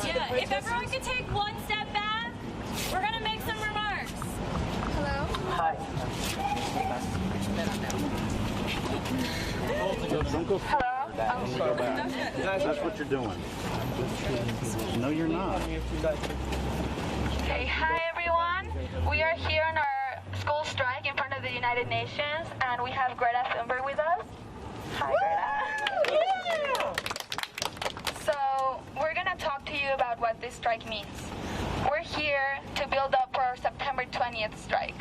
Yeah, if everyone could take one step back, we're going to make some remarks. Hello? Hi. Hello? Go back. That's what you're doing. No, you're not. Okay, hi everyone. We are here on our school strike in front of the United Nations, and we have Greta Thunberg with us. Hi, Greta. Yeah. So, we're going to talk to you about what this strike means. We're here to build up for our September 20th strike.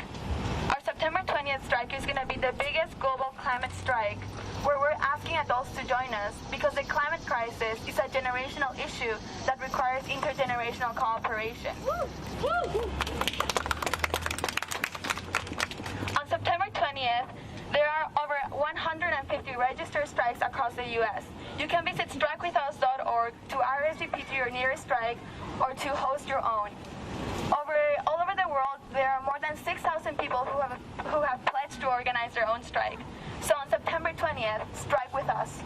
Our September 20th strike is going to be the biggest global climate strike, where we're asking adults to join us because the climate crisis is a generational issue that requires intergenerational cooperation. On September 20th, there are over 150 registered strikes across the U.S. You can visit strikewithus.org to RSVP to your nearest strike or to host your own. All over the world, there are more than 6,000 people who have pledged to organize their own strike. So on September 20th, strike with us.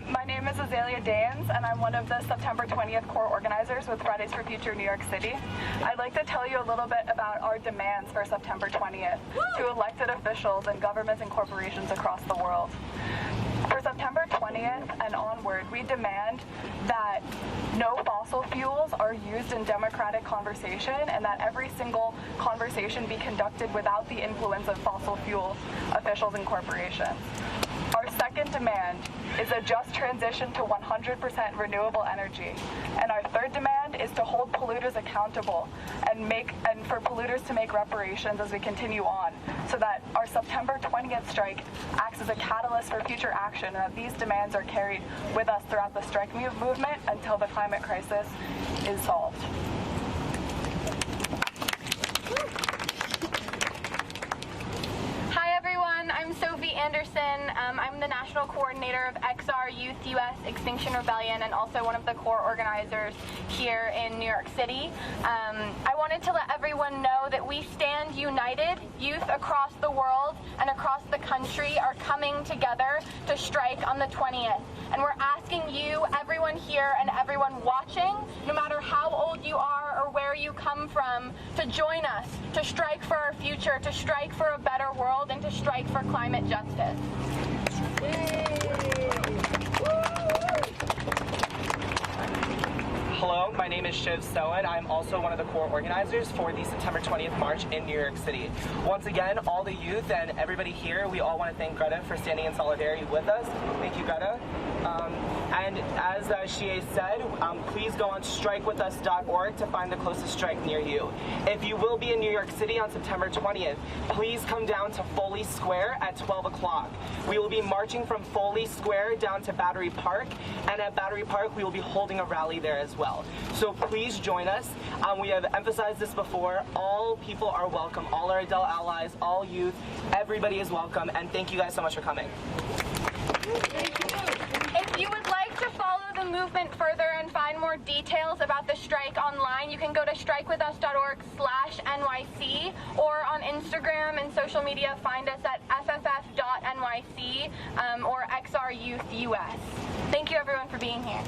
My name is Azalea Danes, and I'm one of the September 20th core organizers with Fridays for Future New York City. I'd like to tell you a little bit about our demands for September 20th to elected officials and governments and corporations across the world. For September 20th and onward, we demand that no fossil fuels are used in democratic conversation and that every single conversation be conducted without the influence of fossil fuel officials and corporations. Our second demand is a just transition to 100% renewable energy. And our third demand is to hold polluters accountable and for polluters to make reparations as we continue on, so that our September 20th strike acts as a catalyst for future action, and that these demands are carried with us throughout the strike movement until the climate crisis is solved. Hi everyone, I'm Sophie Anderson. I'm the National Coordinator of XR Youth US Extinction Rebellion and also one of the core organizers here in New York City. I wanted to let everyone know that we stand united. Youth across the world and across the country are coming together to strike on the 20th. And we're asking you, everyone here and everyone watching, no matter how old you are or where you come from, to join us, to strike for our future, to strike for a better world, and to strike for climate justice. Hello, my name is Shiv Stoen. I'm also one of the core organizers for the September 20th March in New York City. Once again, all the youth and everybody here, we all want to thank Greta for standing in solidarity with us. Thank you, Greta. And as she said, please go on strikewithus.org to find the closest strike near you. If you will be in New York City on September 20th, please come down to Foley Square at 12 o'clock. We will be marching from Foley Square down to Battery Park, and at Battery Park we will be holding a rally there as well. So please join us. We have emphasized this before. All people are welcome. All our adult allies, all youth, everybody is welcome, and thank you guys so much for coming. If you would like to follow the movement further and find more details about the strike online, you can go to strikewithus.org/NYC, or on Instagram and social media, find us at fff.nyc or XR Youth US. Thank you everyone for being here.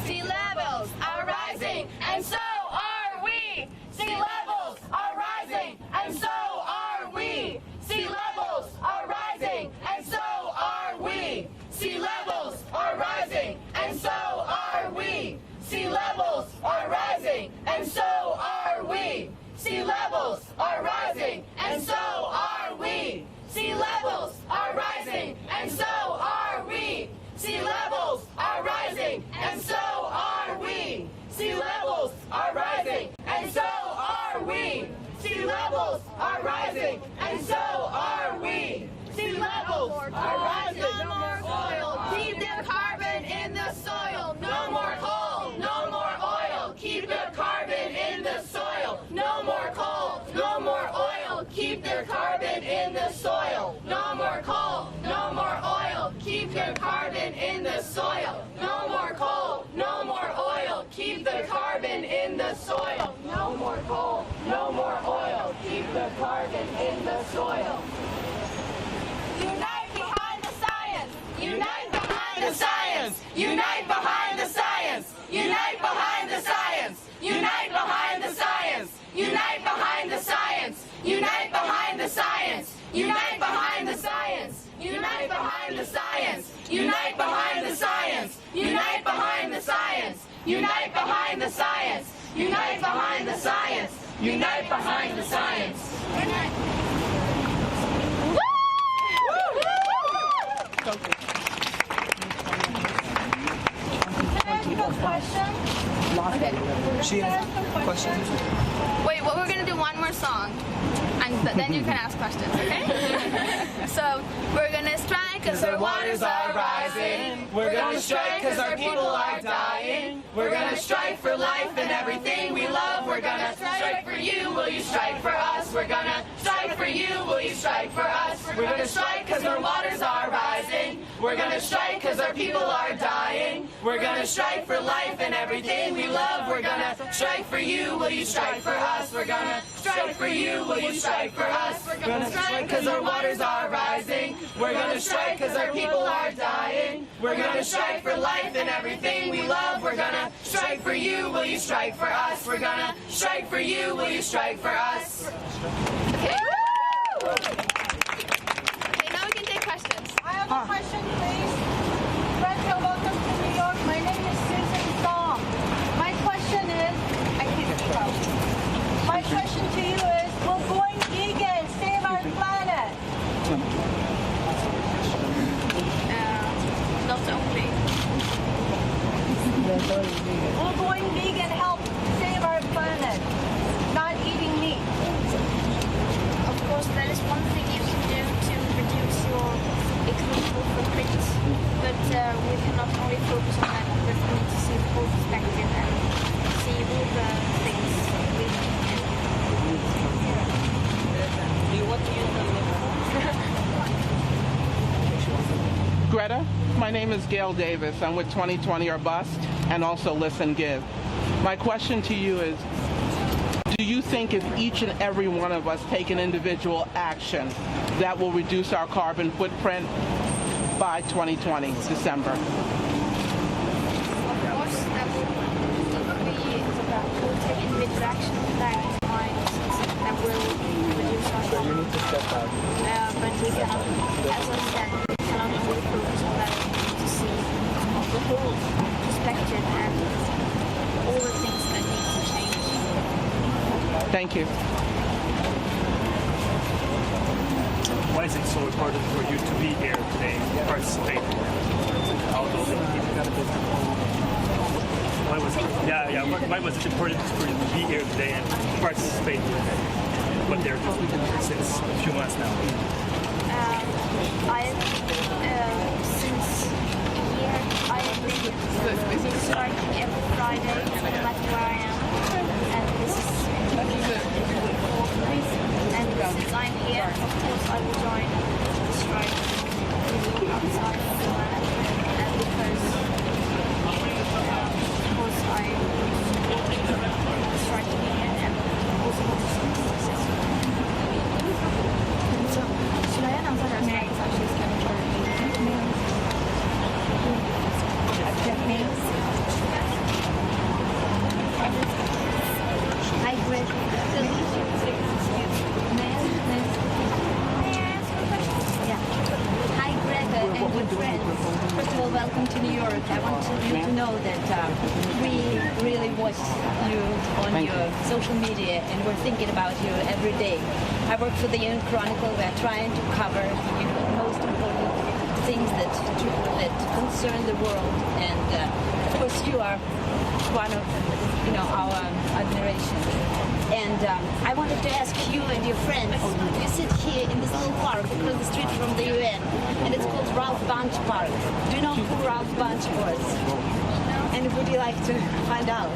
Sea levels are rising, and so are we. Sea levels are rising, and so are we. Sea levels are rising, and so are we. Sea levels are rising, and so are we. Sea levels are rising, and so are we. Sea levels are rising, and so are we. Sea levels are rising, and so are we. Sea levels are rising, and so are we. Sea levels are rising, and so are we. Sea levels are rising, and so are we. Sea levels are rising. No more oil, keep the carbon in the soil. No more coal, no more oil, keep the carbon in the soil. No more coal, no more oil, keep the carbon in the soil. No more coal, no more oil, keep the carbon in the soil. No more coal, no more oil, keep the carbon in the soil. No more coal, no more oil, keep the carbon in the soil. Unite behind the science! Unite behind the science! Unite behind the science! Unite behind the science! Unite behind the science! Unite behind the science! Unite behind the science! Unite behind the science! Unite behind the science! Unite behind the science! Unite behind the science! Unite behind the science! Unite behind the science! Unite behind the science! Question? Okay. She has questions. Wait, well, we're going to do one more song, and then you can ask questions, okay? So, we're going to strike because our waters are rising. We're gonna strike because our people are dying. We're gonna strike for life and everything we love. We're gonna strike for you, will you strike for us? We're gonna strike for you, will you strike for us? We're gonna strike because our waters are rising. We're gonna strike because our people are dying. We're gonna strike for life and everything we love. We're gonna strike for you, will you strike for us? We're gonna strike for you, will you strike for us? We're gonna strike because our waters are rising. We're gonna strike because our people are dying. We're gonna strike for life and everything we love. We're gonna strike for you, will you strike for us? We're gonna strike for you, will you strike for us? Okay. Okay, now we can take questions. I have a question, please. Brenda, welcome to New York. My name is Susan Song. My question is, my question to you is, will going vegan save our planet? Not only. Will going vegan help save our planet? Not eating meat. Of course, that is one thing you can do to reduce your ecological footprint, but we cannot only focus on that, but we need to see the whole perspective and see all the things we can do. Greta, my name is Gail Davis. I'm with 2020 or Bust and also Listen Give. My question to you is, do you think if each and every one of us take an individual action, that will reduce our carbon footprint by 2020, December? Of course, that will take individual action that will reduce our carbon. But we cannot, as I said, we cannot only focus on that. We need to see the whole perspective and all the things that need to change. Thank you. Why is it so important for you to be here today and participate? Why was it important for you to be here today and participate in what they're doing since a few months now? Since a year, I have been striking every Friday, no matter where I am, and this is and since I'm here, of course, I will join the strike outside of the land, and because of course I support the strike union and also want to see successful. So, should I announce that our strike is actually scheduled for Hi, Greta. Hi, Greta and your friends. First of all, welcome to New York. I want you to know that we really watch you on your social media and we're thinking about you every day. I work for the Union Chronicle. We're trying to cover the most important things that concern the world. And of course, you are one of our admiration. And I wanted to ask you and your friends, you sit here in this little park across the street from the UN, and it's called Ralph Bunche Park. Do you know who Ralph Bunche was? And would you like to find out?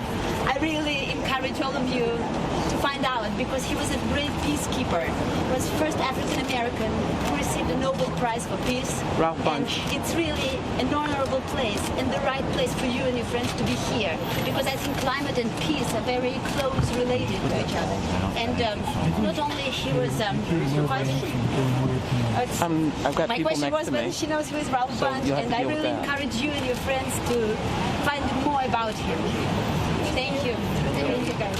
I really encourage all of you to find out because he was a great peacekeeper. He was the first African American who received a Nobel Prize for Peace. Ralph Bunche. And it's really an honorable place and the right place for you and your friends to be here because I think climate and peace are very close related to each other. And not only he was quite... I've got my people question next was to me. whether she knows who is Ralph So Bunche, you'll have and to I deal with really that. encourage you and your friends to find more about him. Thank you. Thank you guys.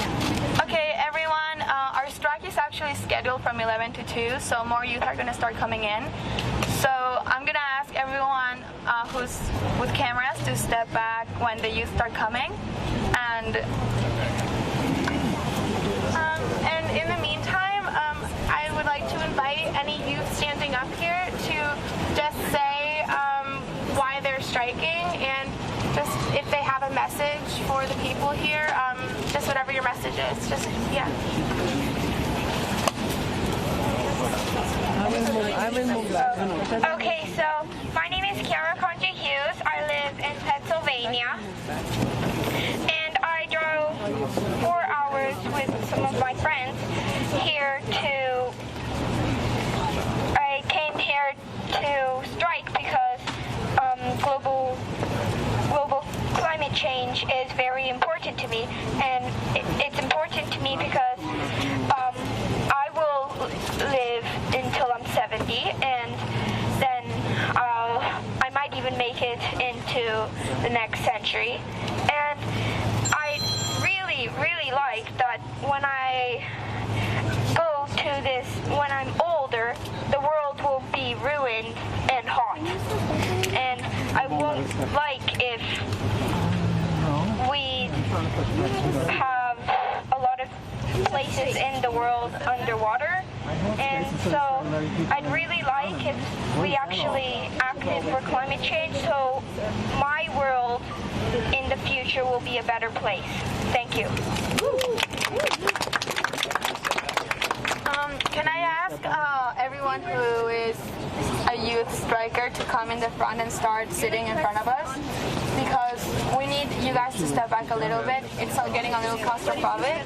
Okay, everyone, our strike is actually scheduled from 11 to 2, so more youth are going to start coming in. So I'm going to ask everyone who's with cameras to step back when the youth start coming. And in the meantime, I would like to invite any youth standing up here to just say why they're striking and just if they have a message for the people here, just whatever your message is, just, yeah. Okay, so my name is Kiara Conji Hughes. I live in Pennsylvania. And I drove 4 hours with some of my friends here I came here to strike because global climate change is very important to me. And it's important to me because I will live until I'm 70, and then I might even make it into the next century. And I really, really like that when I go to this, when I'm older, the world will be ruined and hot. And I won't like if we have a lot of places in the world underwater. And so I'd really like if we actually acted for climate change so my world in the future will be a better place. Thank you. Can I ask everyone who is a youth striker to come in the front and start sitting in front of us? Because we need you guys to step back a little bit. It's getting a little claustrophobic.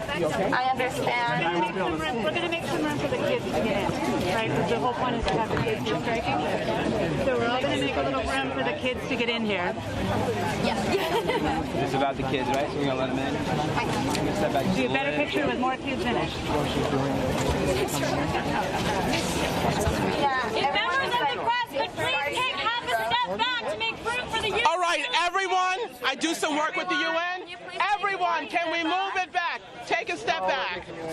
I understand. We're going to make some room for the kids to get in, right? Because the whole point is to have the kids be striking. So we're all going to make a little room for the kids to get in here. It's about the kids, right? So we're going to let them in. Step back Do a better picture with more kids in it. If members of the press could please take half a step back to make room for the youth. All right, everyone, I do some work with the UN. Everyone, can we move it back? Take a step step back. It's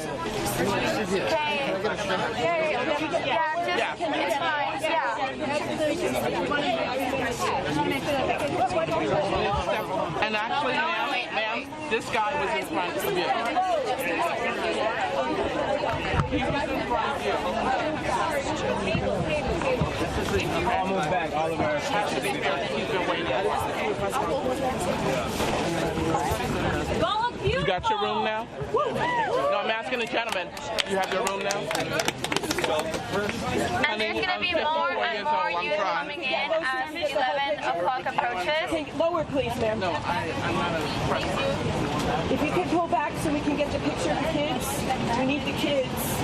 fine. Yeah. And actually, ma'am, this guy was in front of you. He was in front of you. I'll move back. All of our You got your room now? No, I'm asking the gentleman. You have your room now? And there's going to be more and more youth coming in as 11 o'clock approaches. Lower, please, ma'am. No, I'm not a president. If you could pull back so we can get the picture of the kids. We need the kids.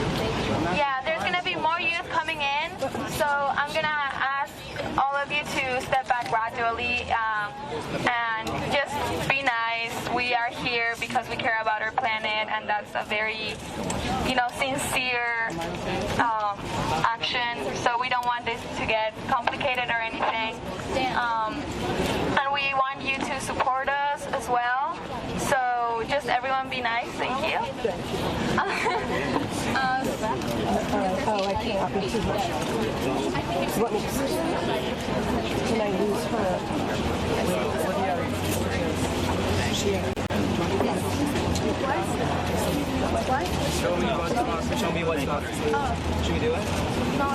Yeah, there's going to be more youth coming in, so I'm going to ask all of you to step back gradually and just be nice. We are here because we care about our planet, and that's a very, sincere action. So we don't want this to get complicated or anything. And we want you to support us as well. So just everyone be nice. Thank you. I can't copy too much. Let me see. Can I lose her? Show me what's up. Should we do it? No.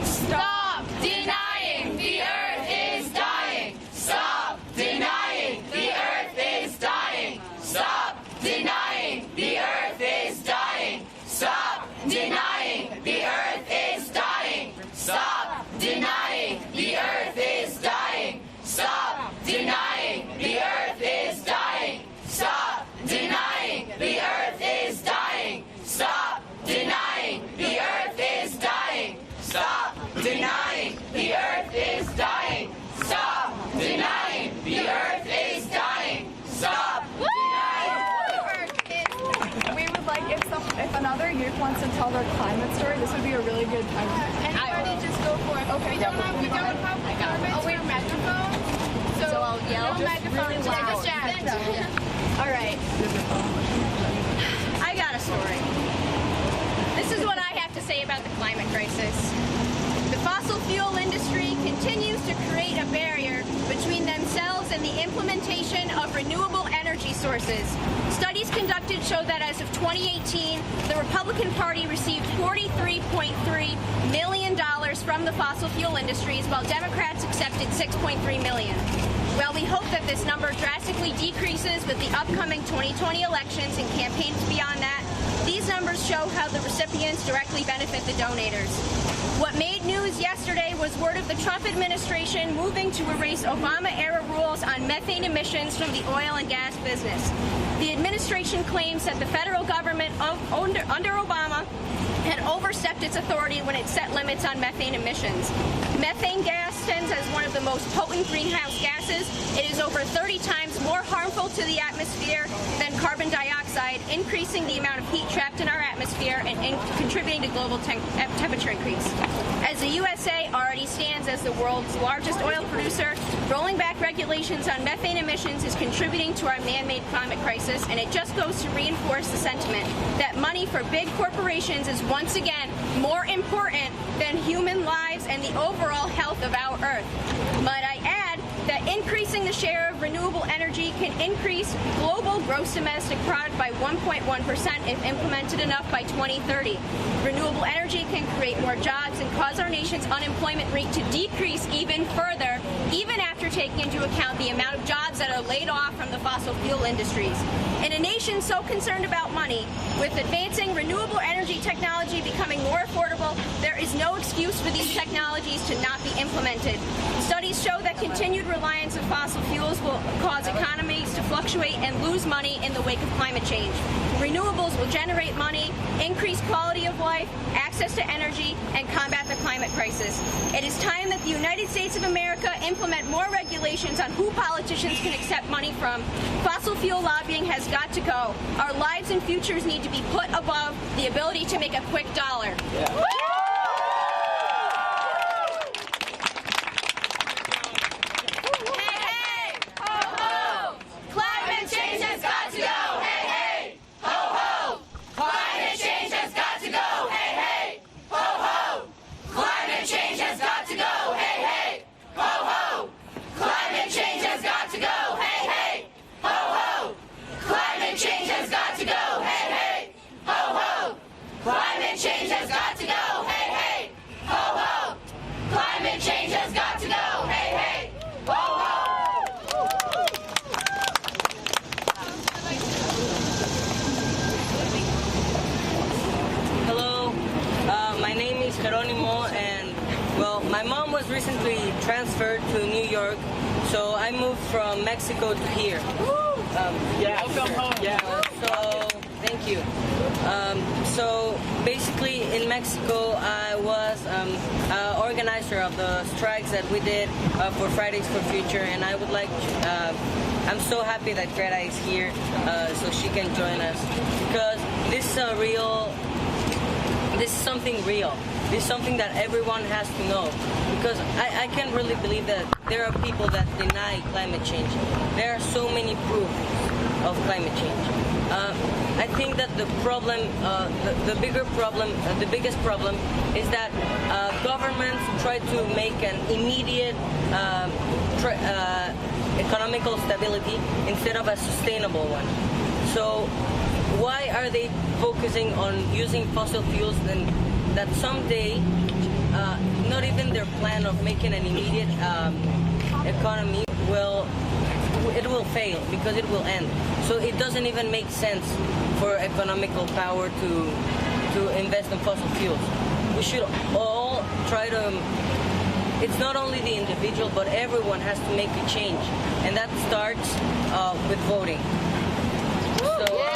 Stop denying the earth is dying. Stop denying the earth is dying. Stop denying the earth is dying. Stop denying the earth is dying. Stop denying the earth is dying. Stop denying the earth is dying. Stop denying the earth is dying. Stop denying the earth is dying. Stop denying the earth is dying. Stop denying the earth is dying. Stop We would like, if another youth wants to tell their climate story, this would be a really good time. Anybody just go for it. Okay, We don't have microphones. So I'll yell no just microphones, really just loud. chant. All right. I got a story. This is what I have to say about the climate crisis. The fossil fuel industry continues to create a barrier between themselves and the implementation of renewable energy sources. Studies conducted show that as of 2018, the Republican Party received $43.3 million from the fossil fuel industries, while Democrats accepted $6.3 million. Well, we hope that this number drastically decreases with the upcoming 2020 elections and campaigns beyond that. These numbers show how the recipients directly benefit the donators. What made news yesterday was word of the Trump administration moving to erase Obama-era rules on methane emissions from the oil and gas business. The administration claims that the federal government under Obama had overstepped its authority when it set limits on methane emissions. Methane gas stands as one of the most potent greenhouse gases. It is over 30 times more harmful to the atmosphere than carbon dioxide, increasing the amount of heat trapped in our atmosphere and contributing to global temperature increase. As the USA already stands as the world's largest oil producer, rolling back regulations on methane emissions is contributing to our man-made climate crisis, and it just goes to reinforce the sentiment that money for big corporations is once again more important than human lives and the overall health of our Earth. Might I add Increasing the share of renewable energy can increase global gross domestic product by 1.1% if implemented enough by 2030. Renewable energy can create more jobs and cause our nation's unemployment rate to decrease even further, even after taking into account the amount of jobs that are laid off from the fossil fuel industries. In a nation so concerned about money, with advancing renewable energy technology becoming more affordable, there is no excuse for these technologies to not be implemented. Studies show that continued reliance on fossil fuels will cause economies to fluctuate and lose money in the wake of climate change. Renewables will generate money, increase quality of life, access to energy, and combat the climate crisis. It is time that the United States of America implement more regulations on who politicians can accept money from. Fossil fuel lobbying has got to go. Our lives and futures need to be put above the ability to make a quick dollar. Yeah. Recently transferred to New York, so I moved from Mexico to here. Welcome home. Yeah. So thank you. So basically, in Mexico, I was organizer of the strikes that we did for Fridays for Future, and I would like. I'm so happy that Greta is here, so she can join us, because this is a real. This is something real. This is something that everyone has to know, because I can't really believe that there are people that deny climate change. There are so many proofs of climate change. I think that the problem, the biggest problem is that governments try to make an immediate economical stability instead of a sustainable one. So why are they focusing on using fossil fuels then that someday not even their plan of making an immediate economy will fail, because it will end. So it doesn't even make sense for economical power to invest in fossil fuels. We should all try to. It's not only the individual, but everyone has to make a change, and that starts with voting. So.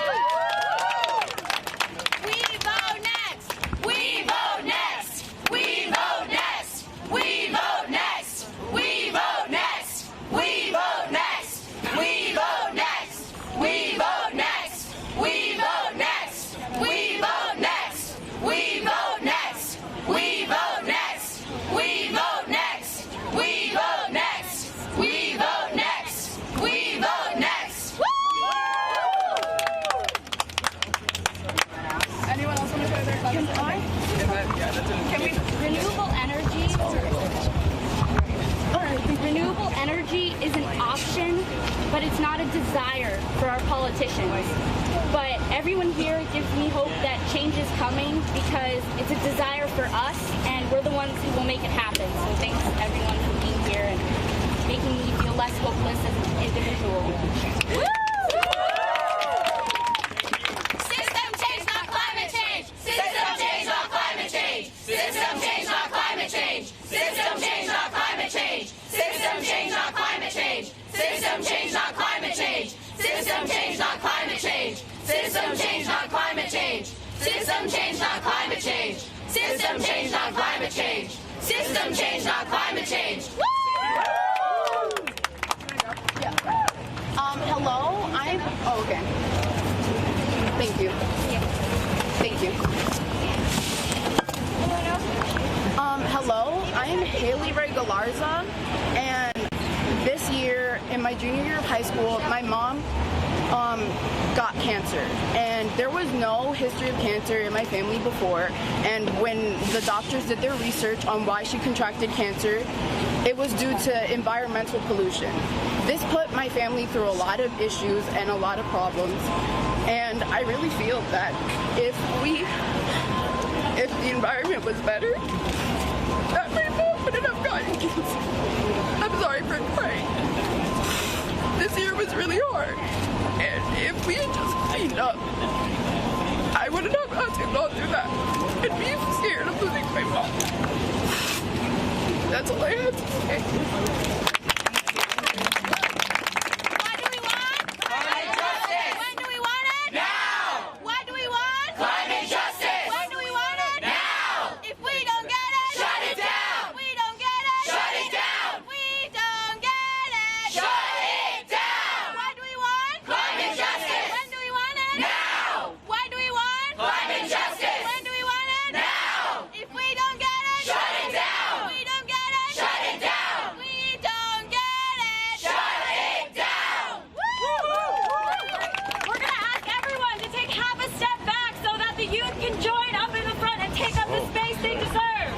Renewable energy is an option, but it's not a desire for our politicians. But everyone here gives me hope that change is coming, because it's a desire for us, and we're the ones who will make it happen. So thanks everyone for being here and making me feel less hopeless as an individual. System change, not climate change. System change, not climate change. System change, not climate change. System change, not climate change. System change, not climate change. System change, not climate change. System change, not climate change. System change, not climate change. System change, not climate change. System change, not climate change. System change, not climate change. Hello, okay. Thank you. Thank you. Hello, I'm Haley Ray Galarza, and this year, in my junior year of high school, my mom got cancer, and there was no history of cancer in my family before, and when the doctors did their research on why she contracted cancer, it was due to environmental pollution. This put my family through a lot of issues and a lot of problems, and I really feel that if the environment was better, that people wouldn't have gotten cancer. I'm sorry for crying. This year was really hard, and if we had just cleaned up, I wouldn't have had to go through that and be scared of losing my mom. That's all I have to say. What do we want? Climate justice! When do we want it? Now! What do we want? Climate justice! When do we want it? Now! If we don't get it, shut it down! We don't get it, shut it down! We don't get it, shut it down! What do we want? Climate justice! When do we want it? Now! What do we want? Climate justice! When do we want it? Now! If we don't get it, shut it down! We don't get it, shut it down! We don't get it, shut it down! We're going to ask everyone to take half a step back so that the youth can join up in the front and take up the space they deserve.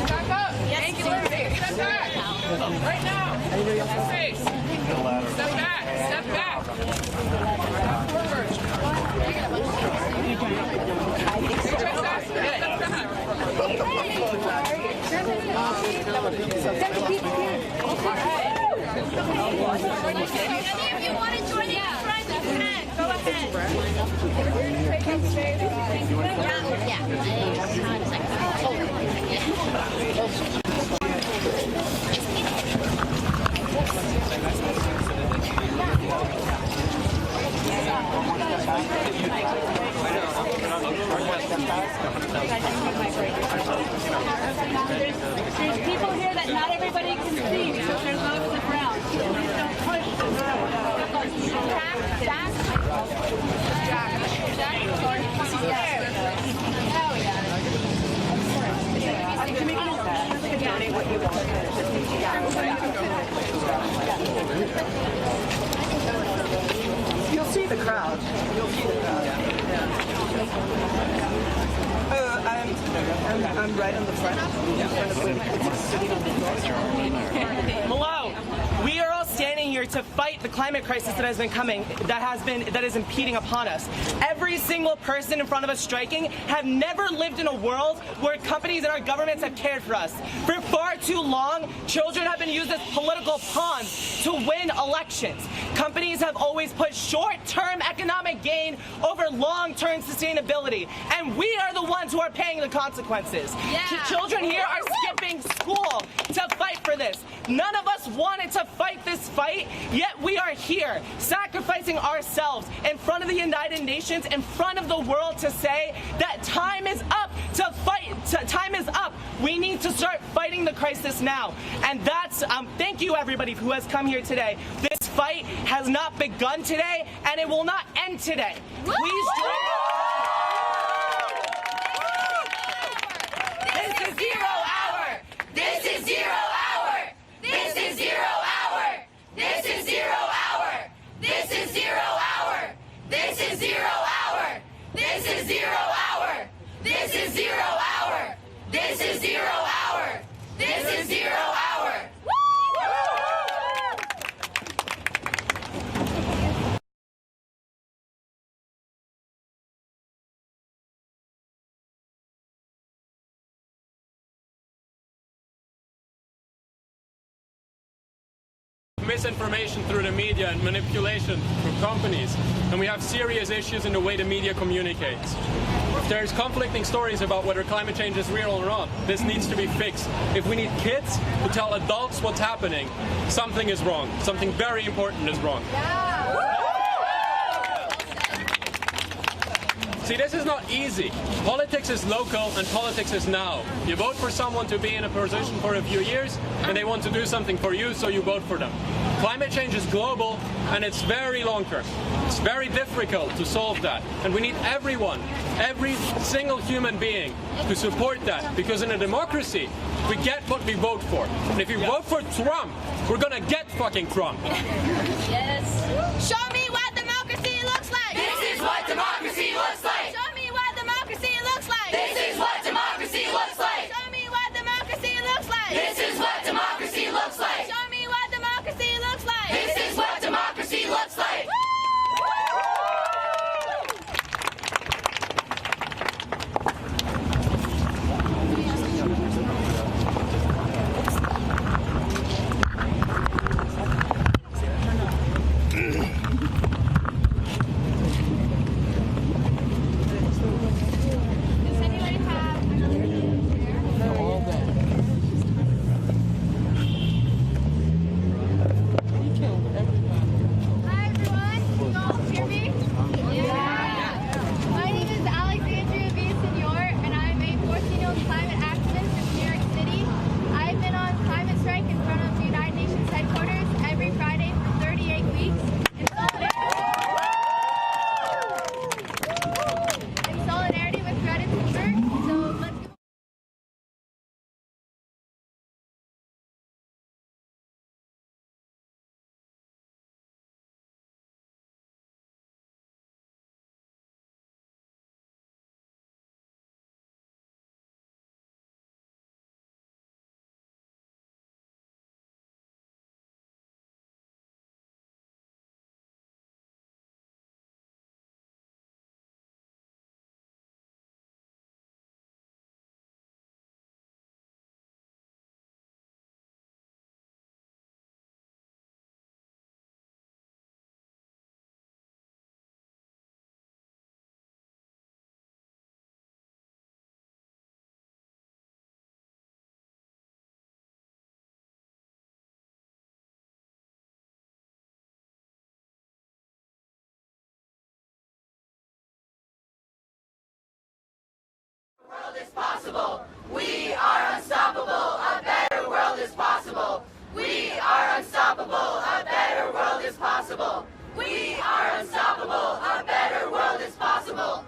Back up! Yes, step back! Right now! Space! Step back! Step back! Forward! Any of you want to join in front, you can. Go ahead. There's people here that not everybody can see because there's loads of ground. Please don't push the ground. You'll see the crowd. You'll see the crowd. I'm right on the front. Hello. We are all standing here to fight the climate crisis that has been coming, that is impeding upon us. Every single person in front of us striking have never lived in a world where companies and our governments have cared for us. For far too long, children have been used as political pawns to win elections. Companies have always put short-term economic gain over long-term sustainability, and we are the ones who are paying the consequences. Children here are skipping school to fight for this. None of us wanted to fight this fight, yet we are here, sacrificing ourselves in front of the United Nations, in front of the world, to say that time is up to fight. Time is up. We need to start fighting the crisis now. And that's, thank you everybody who has come here today. This fight has not begun today, and it will not end today. Please join us. This is 0 hour! This is 0 hour! This is 0 hour! This is 0 hour! This is 0 hour! This is 0 hour! This is 0 hour! This is 0 hour! This is 0 hour! This is 0 hour! Misinformation through the media and manipulation from companies, and we have serious issues in the way the media communicates. If there's conflicting stories about whether climate change is real or not, this needs to be fixed. If we need kids to tell adults what's happening, something is wrong. Something very important is wrong. See, this is not easy. Politics is local and politics is now. You vote for someone to be in a position for a few years and they want to do something for you, so you vote for them. Climate change is global and it's very long term. It's very difficult to solve that. And we need everyone, every single human being to support that, because in a democracy, we get what we vote for. And if you vote for Trump, we're gonna get fucking Trump. Yes. Show me what democracy looks like. This is what democracy looks like. Show me what democracy looks like. This is what democracy looks like. Show me what democracy looks like. This is what democracy is possible. We are unstoppable. A better world is possible. We are unstoppable. A better world is possible. We are unstoppable. A better world is possible.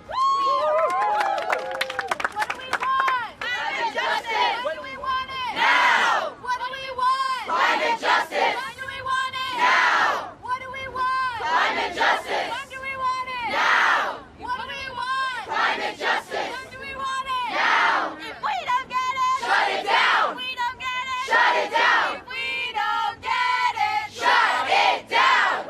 What do we want? Climate justice. When do we want it? Now. What do we want? Climate justice. When do we want it? Now. What do we want? Climate justice. When do we want it? Now. What do we want? Climate justice. When do we want it? Now. If we don't get it, Shut it down. If we don't get it, Shut it down. If we don't get it, Shut it down.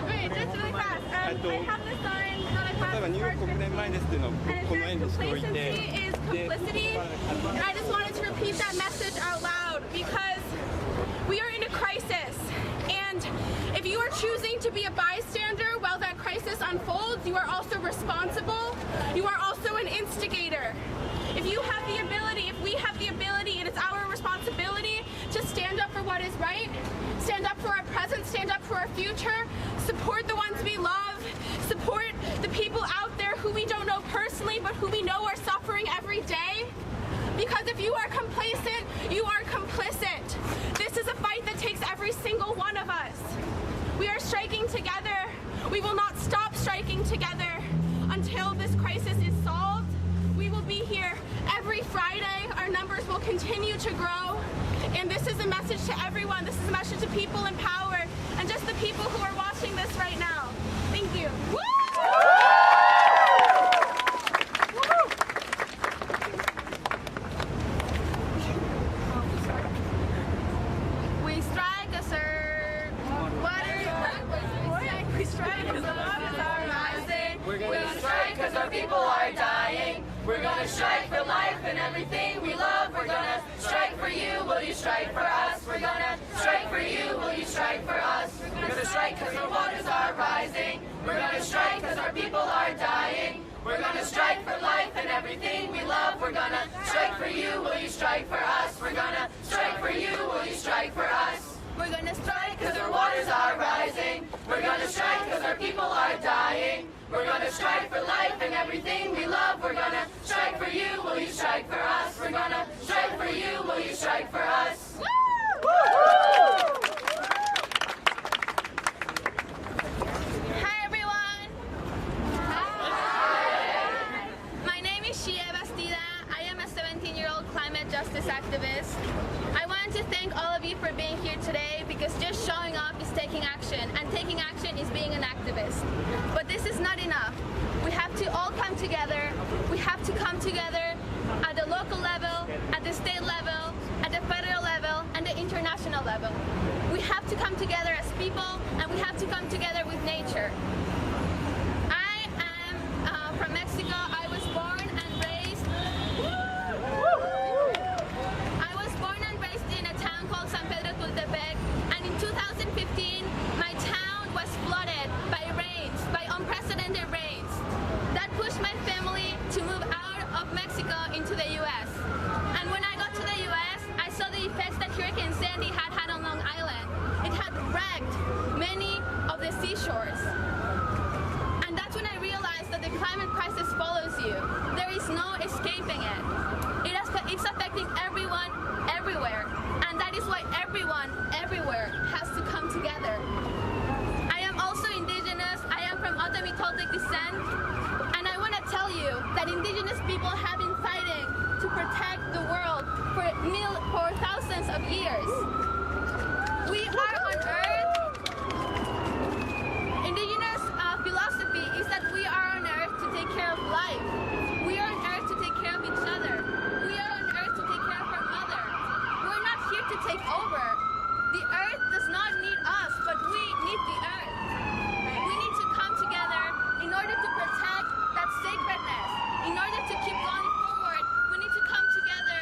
Wait, just really fast. I have this sign that I passed 例えばニューヨーク国連前ですっていうのを and it この絵 says にしておいて complacency is complicity. And I just wanted to repeat that message out loud because we are in a crisis. And if you are choosing to be a bystander while that crisis unfolds, you are also responsible. You are also an instigator. If you have the ability, if we have the ability, it is our responsibility to stand up for what is right, stand up for our present, stand up for our future, support the ones we love, support the people out there who we don't know personally but who we know are suffering every day. Because if you are complacent, you are complicit. This is a fight that takes every single one of us. We are striking together. We will not stop striking together until this crisis is solved. We will be here every Friday. Our numbers will continue to grow. And this is a message to everyone. This is a message to people in power and just the people who are watching this right now. Thank you. We strike a surge. We strike because the waters are rising. We strike because our people are dying. We're gonna strike for life and everything we love. We're gonna strike for you. Will you strike for us? We're gonna strike for you. Will you strike for us? We're gonna strike because our waters are rising. We're gonna strike because our people are dying. We're gonna strike for life and everything we love. We're gonna strike for you. Will you strike for us? We're gonna strike for you. Will you strike for us? We're gonna strike Because our waters are rising. We're gonna strike because our people are dying. We're gonna strike for life and everything we love. We're gonna strike for you. Will you strike for us? We're gonna strike for you. Will you strike for us? Hi everyone! Hi! My name is Shia Bastida. I am a 17-year-old climate justice activist. I want to thank all of you for being here today because just showing up is taking action, and taking action is being an activist. But this is not enough. We have to all come together. We have to come together at the local level, at the state level, at the federal level, and the international level. We have to come together as people, and we have to come together with nature. I am from Mexico. I was born and raised. I was born and raised in a town called San Pedro Tultepec, and in 2015, my town was flooded by rains, by unprecedented rains. That pushed my family to move out of Mexico into the U.S. And when I got to the U.S., I saw the effects that Hurricane Sandy had on Long Island. It had wrecked many of the seashores. And that's when I realized that the climate crisis follows you. There is no escaping it. It's affecting everyone, everywhere. And that is why everyone, everywhere has to come together. I am also indigenous. I am from Otomi Toltec descent. And I want to tell you that indigenous people have been fighting to protect the world for thousands of years. We are on Earth. Indigenous philosophy is that we are on Earth to take care of life. We are on Earth to take care of each other. We are on Earth to take care of our mother. We're not here to take over. The Earth does not need us, but we need the Earth. We need to come together in order to protect that sacredness. In order to keep going forward, we need to come together.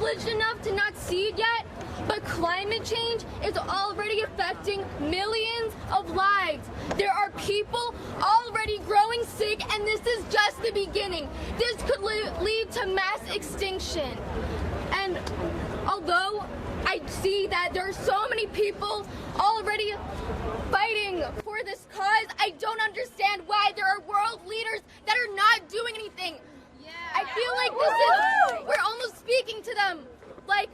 privileged enough to not see it yet, but climate change is already affecting millions of lives. There are people already growing sick, and this is just the beginning. This could lead to mass extinction. And although I see that there are so many people already fighting for this cause, I don't understand why there are world leaders that are not doing anything. I feel like we're almost speaking to them like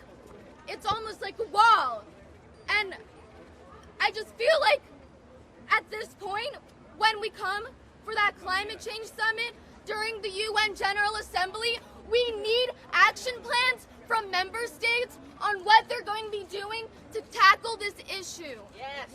it's almost like a wall. And I just feel like at this point, when we come for that climate change summit during the UN General Assembly, we need action plans from member states on what they're going to be doing to tackle this issue. Yes.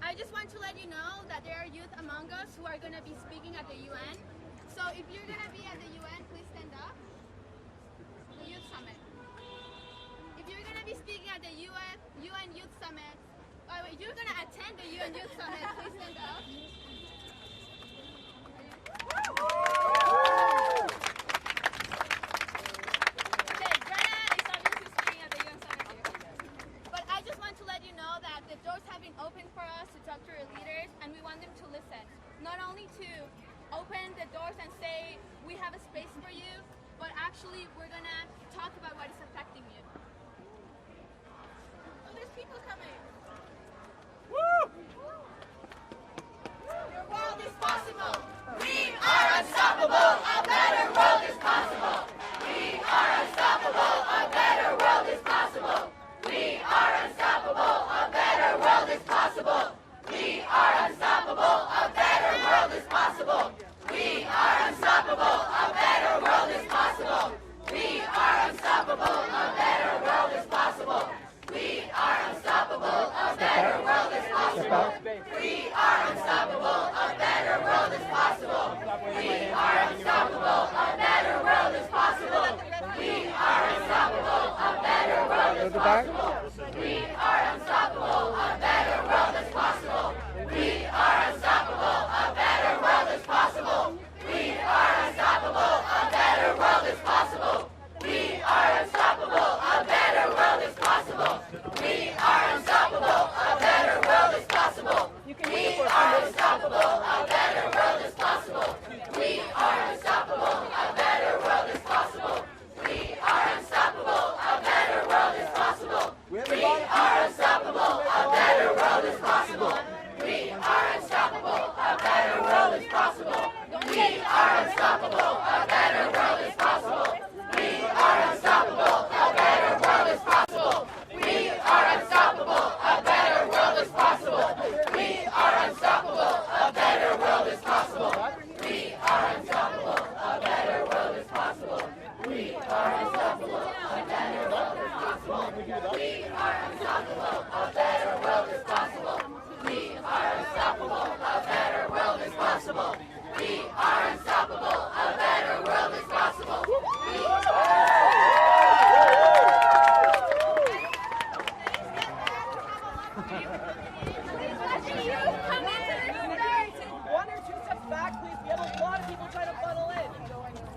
I just want to let you know that there are youth among us who are going to be speaking at the UN. So if you're going to be at the UN, please stand up. The Youth Summit. If you're going to be speaking at the UN Youth Summit, if you're going to attend the UN Youth Summit, please stand up. Okay, Greta is obviously speaking at the UN Summit here. But I just want to let you know that the doors have been opened for us to talk to our leaders, and we want them to listen. Not only to open the doors and say, we have a space for you, but actually we're going to talk about what is affecting you. Oh, there's people coming. Woo! Your world is possible. We are unstoppable. A better world is possible. We are unstoppable. A better world is possible. We are unstoppable. A better world is possible. We are unstoppable. A better world is possible. We are unstoppable. A better world is possible. We are unstoppable. A better world is possible. We are unstoppable. A better world is possible. We are unstoppable. A better world is possible. We are unstoppable. A better world is possible. We are unstoppable. A better world is possible. We are unstoppable. A better world is possible. We are unstoppable. A better world is possible. We are unstoppable. A better world is possible. We are unstoppable. A better world is possible. We are unstoppable. A better world is possible. We are unstoppable. A better world is possible. We are unstoppable. A better world is possible. We are unstoppable. A better world is possible. We are unstoppable. A better world is possible. We are unstoppable. A better world is possible. We are unstoppable. A better world is possible. We are unstoppable. A better world is possible. We are unstoppable. A better world is possible. We are unstoppable. A better world is possible. We are unstoppable. A better world is possible. We are unstoppable. A better world is possible. We are unstoppable. A better world is possible. We are unstoppable. A better world is possible. We are unstoppable. A better world is possible. One or two steps back, please. We have a lot of people trying to funnel in.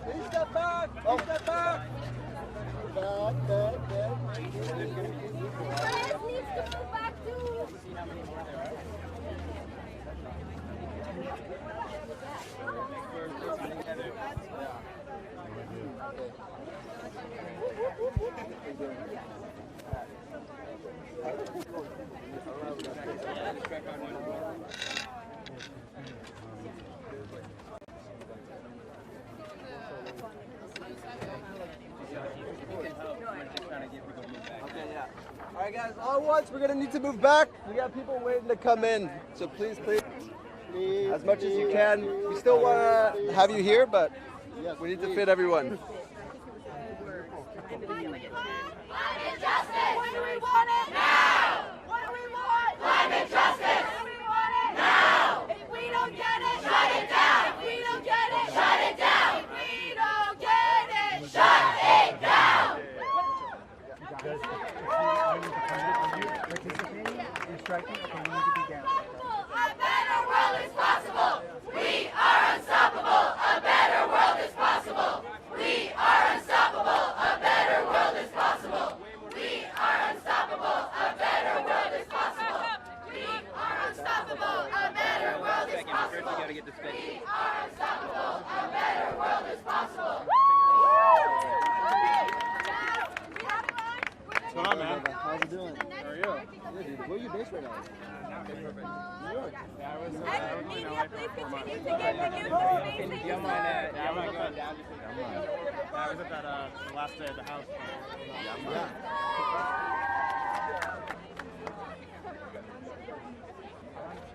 Please step back. Please step back. All right, guys, all at once, we're going to need to move back. We got people waiting to come in. So please, as much as you can. We still want to have you here, but we need to fit everyone. Climate justice! When do we want it? Now! What do we want? Climate justice! When do we want it? Now! If we don't get it, shut it down! If we don't get it, shut it down! If we don't get it, shut it down! participating? You're striking? Okay, you need to be down. A better world is possible. We are unstoppable. A better world is possible. We are unstoppable. A better world is possible. We are unstoppable. A better world is possible. We are unstoppable. A better world is possible. We are unstoppable. A better world is possible. What's going on, man? How's it doing? How are you? Good, dude. Where are you based right now? Okay, perfect. New York. Yeah, media, please continue to give the youth the space they deserve. I was at that the last day at the house.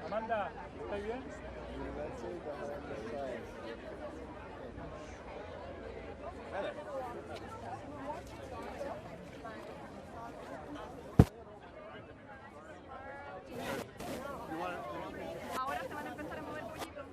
Amanda, ¿estás bien? Ahora se van a empezar a mover pollitos.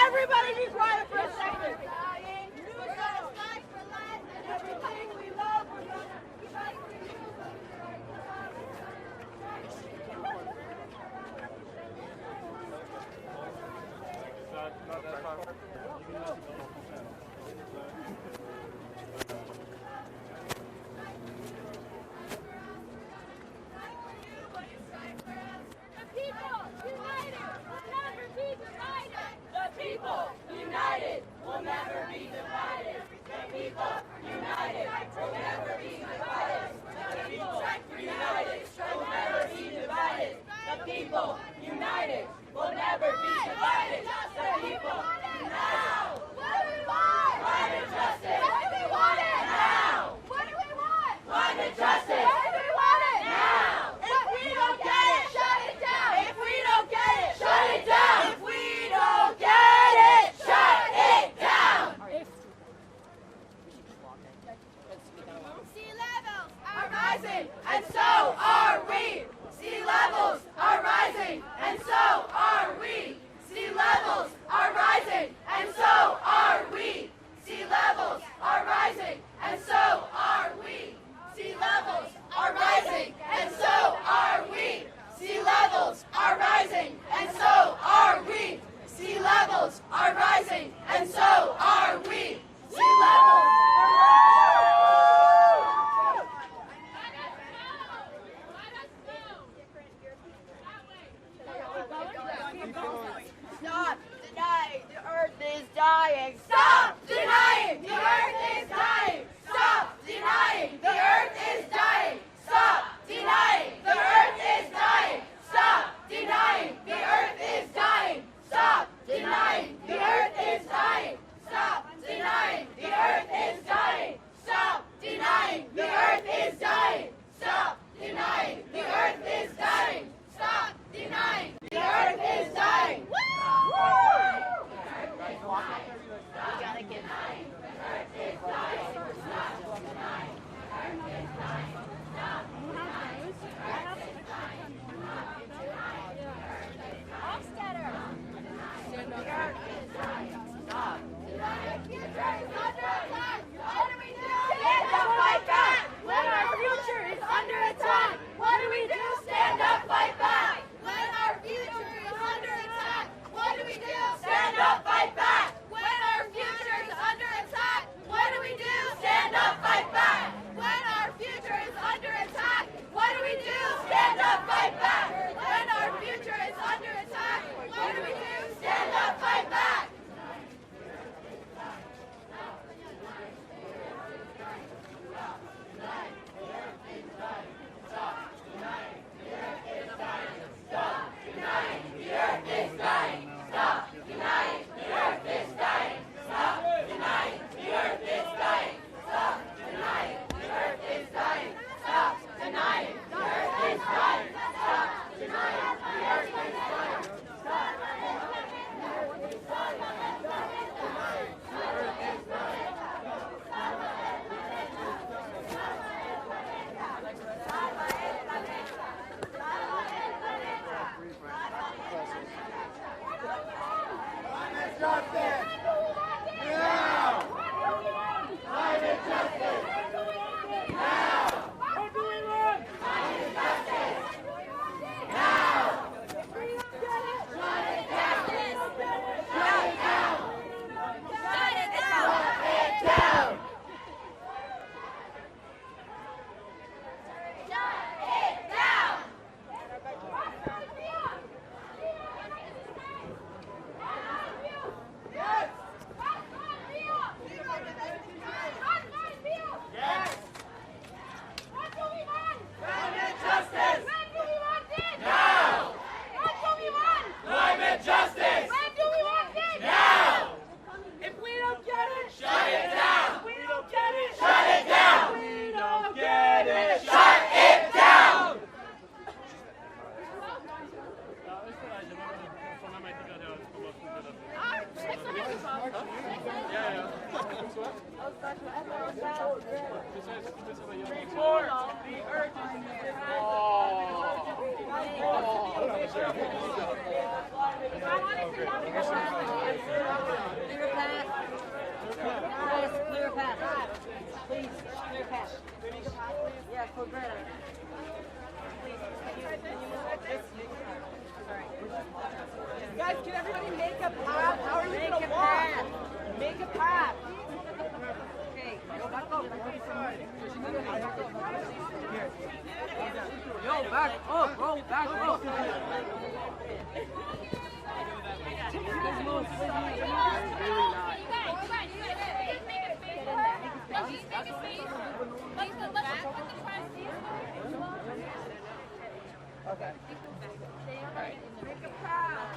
Everybody be quiet for a second. We're gonna fight for life and everything we love. We're gonna fight for you. Report the urgency. Clear path. Guys, clear path. Please, clear path. Yeah, for Greta. Guys, can everybody make a path? How are you going to walk? Make a path. Okay, go back up. Yo, back up, bro, back up. Okay. Make a path.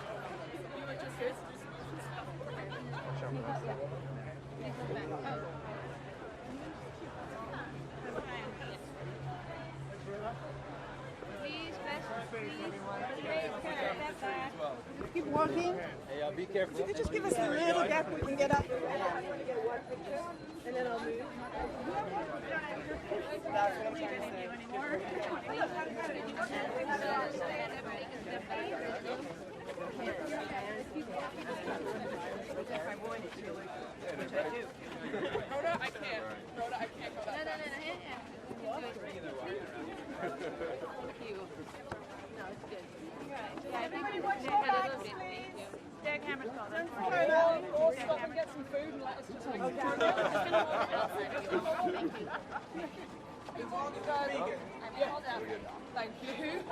Keep walking. Hey, be careful. If you could just give us a little gap, we can get up. And then I'll move. That's what I'm trying to say. Rhoda, I can't. Rhoda, I can't go that fast. Their camera's gone. Go stop and get some food and let us just make Thank you.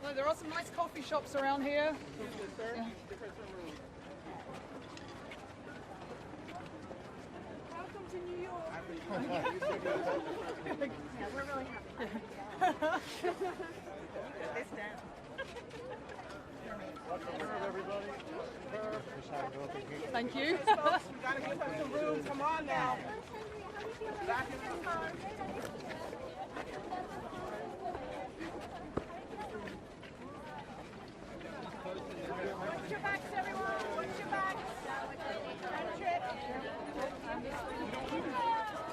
Well, there are some nice coffee shops around here. Yeah. Welcome to New York. Yeah, we're really happy. This down. Thank you. We gotta give them some room. Come on now. Back in the car. Watch your backs, everyone. Watch your backs. Don't trip.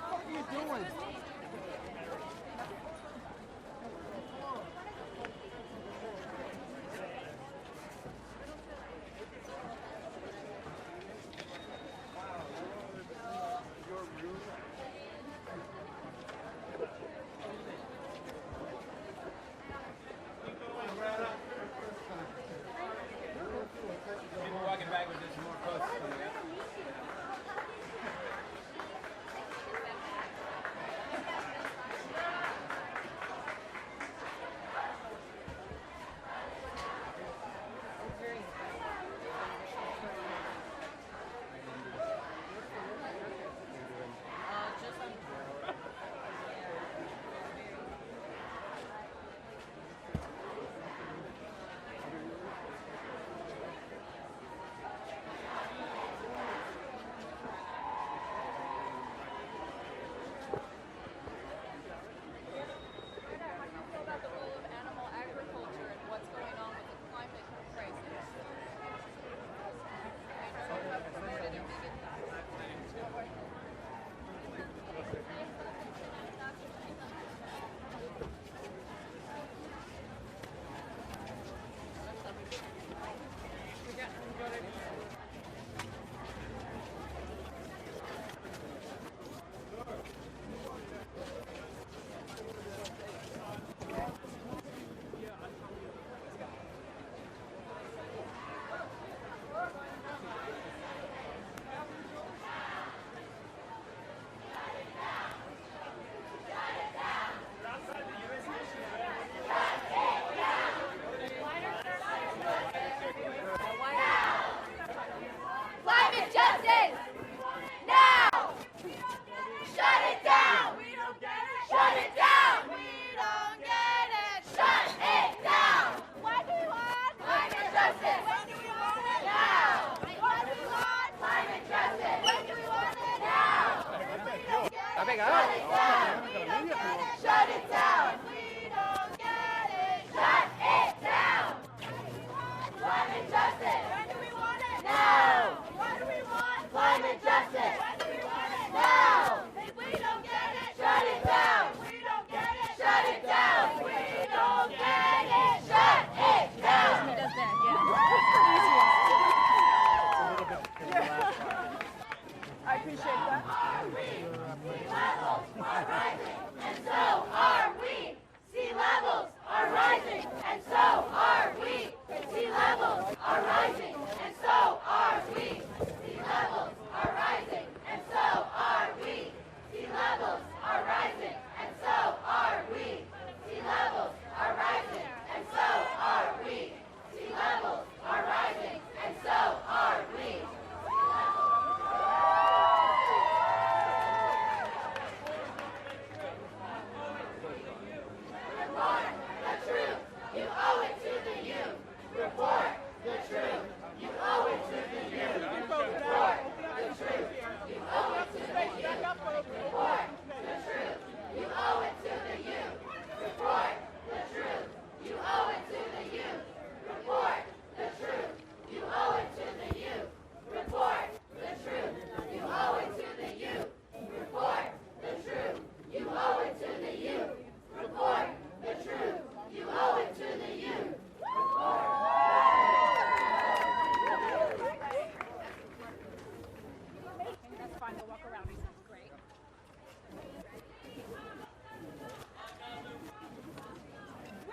What are you doing? People walking backwards, there's more posts coming up. Climate justice! Now! Shut it down! We don't get it! Shut it down! We don't get it! Shut it down! What do we want? Climate justice! When do we want it? Now! What do we want? Climate justice! When do we want it? Now! Shut it down! We don't get it! Shut it down! We don't get it! Shut it down! Climate justice! When do we want it? Now! What do we want? I appreciate that. And so are we. Sea levels are rising, and so are we. Sea levels are rising, and so are we. Sea levels are rising, and so are we. Sea levels are rising, and so are we. Sea levels are rising, and so are we. Sea levels are rising, and so are we. Report the truth, you owe it to the youth. Report the truth, you owe it to the youth. Report the truth, you owe it to the youth. Report the truth, you owe it to the youth. Report the truth, you owe it to the youth. Report the truth, you owe it to the youth. Report the truth, you owe it to the youth. Report the truth, you owe it to the youth. Report the truth, you owe it to the youth. That's fine. They'll walk around. It's great.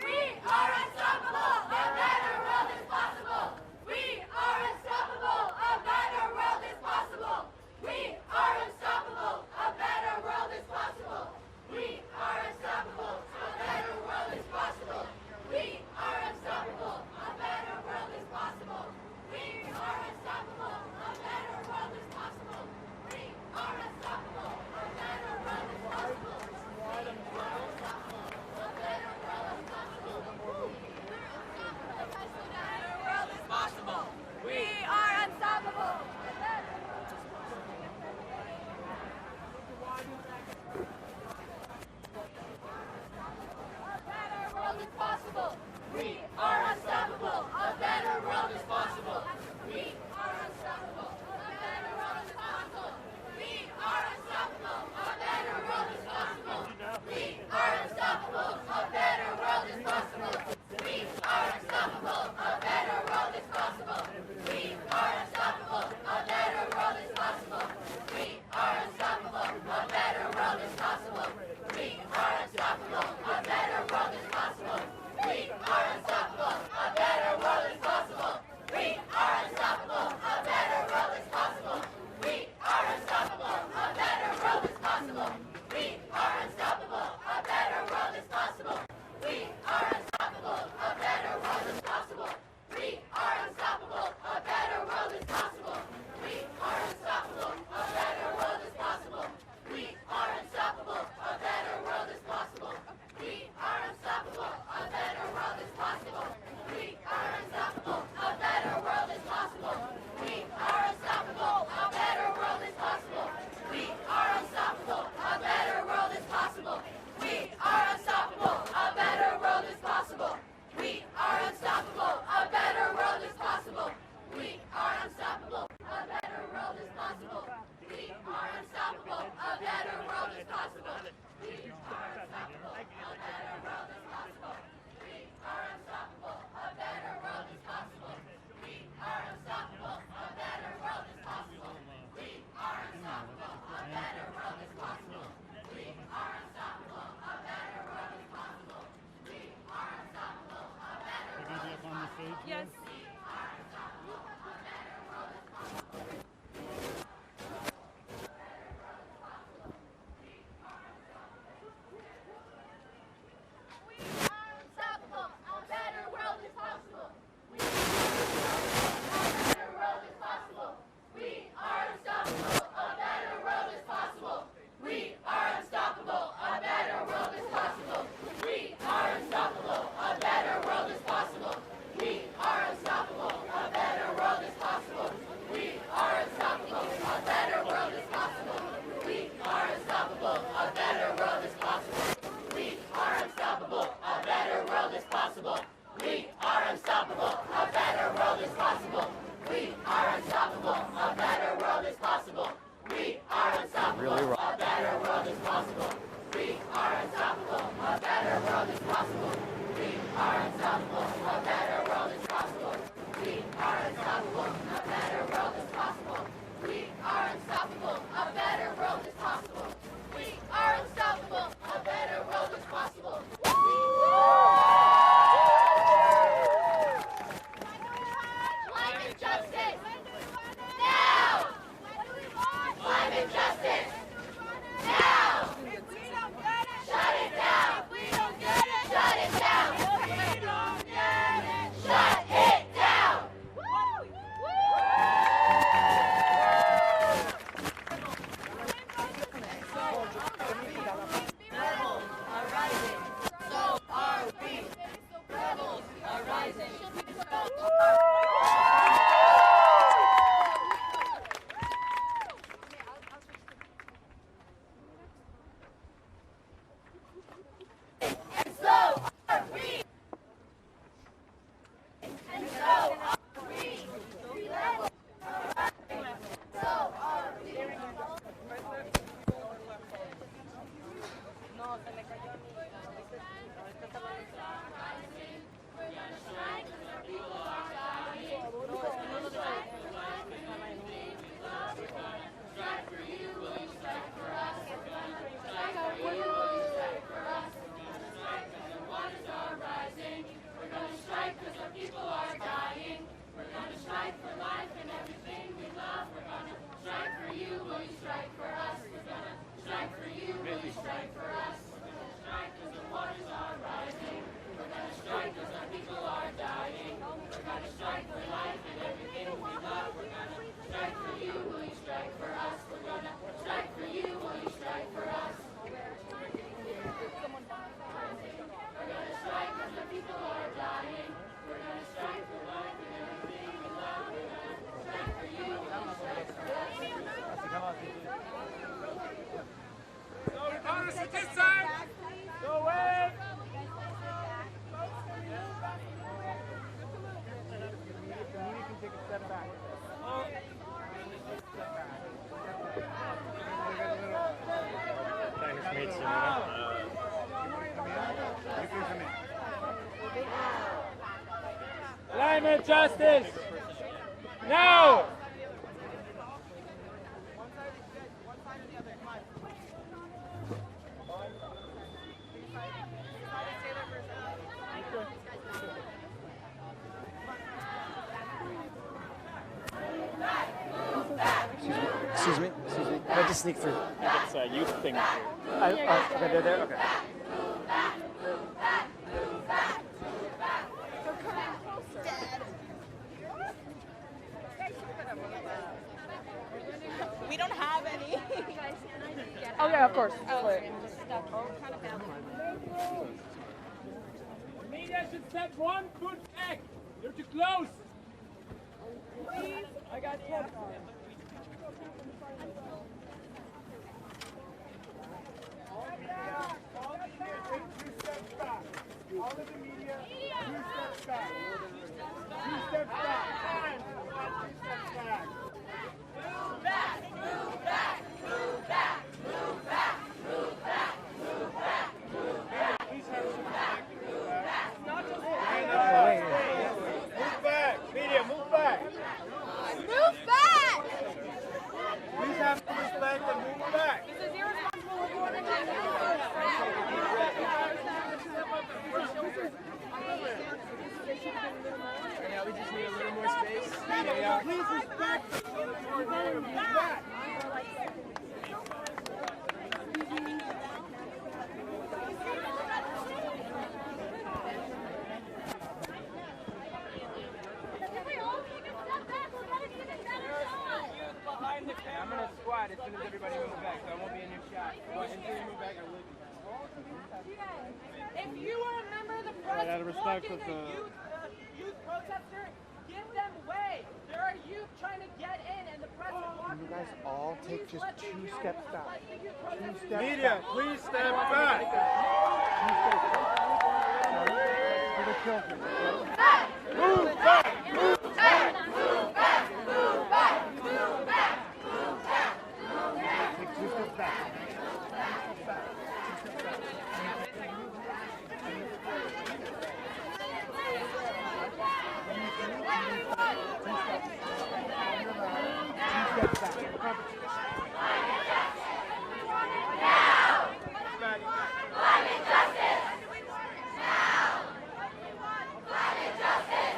We are unstoppable. A better world is possible. We are unstoppable. A better world is possible. We are unstoppable. A better world is possible. We are unstoppable. A better world is possible. We are unstoppable. A better world is possible. We are unstoppable. A better world is possible. We are unstoppable. A better world is possible. We are unstoppable. A better world is possible. We are unstoppable. A better world is possible. We are unstoppable. A better world is possible. We are unstoppable. A better world is possible. We are unstoppable. A better world is possible. We are unstoppable. A better world is possible. We are unstoppable. A better world is possible. We are unstoppable. A better world is possible. We are unstoppable. A better world is possible. We are unstoppable. A better world is possible. We are unstoppable. A better world is possible. We are unstoppable. A better world is possible. We are unstoppable. A better world is possible. We are unstoppable. A better world is possible. We are unstoppable. A better world is possible. We are unstoppable. A better world is possible. We are unstoppable. A better world is possible. We are unstoppable. A better world is possible. We are unstoppable. A better world is possible. We are unstoppable. A better world is possible. We are unstoppable. A better world is possible. We are unstoppable. A better world is possible. We are unstoppable. A better world is possible. We are unstoppable. A better world is possible. We are unstoppable. A better world is possible. We are unstoppable. A better world is possible. We are unstoppable. A better world is possible. We are unstoppable. A better world is possible. We are unstoppable. A better world is possible. We are unstoppable. A better world is possible. We are unstoppable. A better world is possible. Yes. Unstoppable. A better world is possible. We are unstoppable. A better world is possible. We are unstoppable. A better world is possible. We are unstoppable. A better world is possible. We are unstoppable. A better world is possible. We are unstoppable. A better world is possible. We are unstoppable. A better world is possible. We are unstoppable. A better world is possible. We are unstoppable. A better world is possible. We are unstoppable. A better world is possible. We are unstoppable. A better world is possible. We are unstoppable. A better world is possible. We are unstoppable. A better world is possible. We are unstoppable. A better world is possible. strike for us. We're gonna strike for you. Will you strike for us? We're gonna strike 'cause the waters are rising. We're gonna strike 'cause our people are dying. We're gonna strike for life and everything we love. We're gonna strike for you. Will you strike for us? We're gonna strike for you. Will you strike for us? We're gonna strike 'cause our people are dying. We're gonna strike for life and everything we love. We're gonna strike for you. Will you strike for us? So Congress at this side. Go away. You can take a step back. Climate justice. Now. Excuse me. I had to sneak through. It's a youth thing. Okay, they're there. Okay. We don't have any. Oh yeah, of course. Media should step 1 foot back. You're too close. I got tips. All of the media, 2 steps back. 2 steps back. And 2 steps back. Move back, move back, move back, move back, move back, move back, move back. Please have some back. Move back. Media, move back. Move back! Please have some respect and move back. This is irresponsible reporting. Yeah, we just need a little more space. Yeah. Please respect. Move back. I'm going to squat as soon as everybody moves back, so I won't be in your shot. But until you move back, I will be. If you are a member of the press Out of respect blocking with a youth protester, give them way. There are youth trying to get in, and the press is blocking You guys them. all take just 2 steps back. 2 steps Media, back. please step back. For the children. Move back. Move back, move back, move back, move back, move back, move back. Take 2 steps back. Climate justice! Now! Climate justice!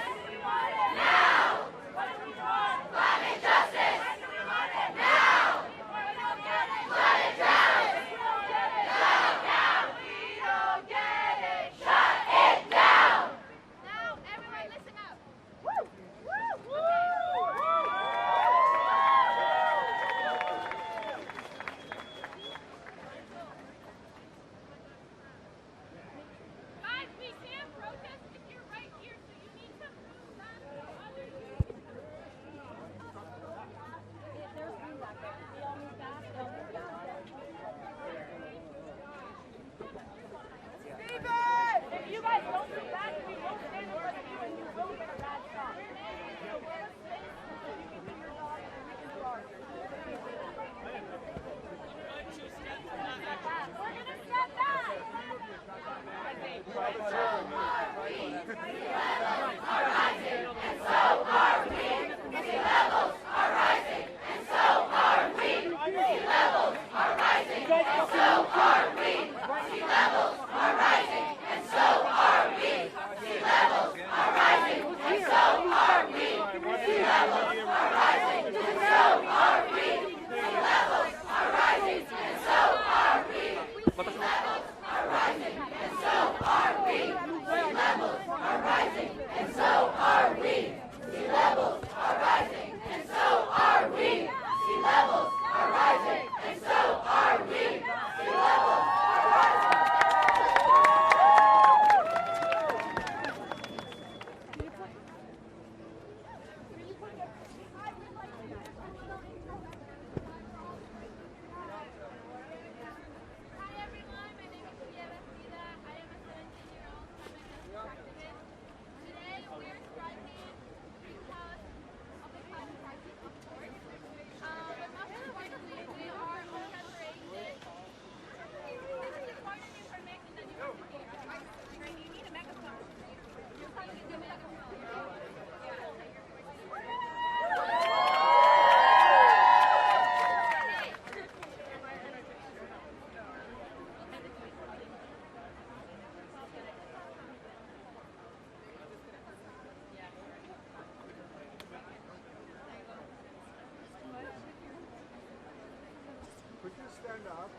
Could you stand up?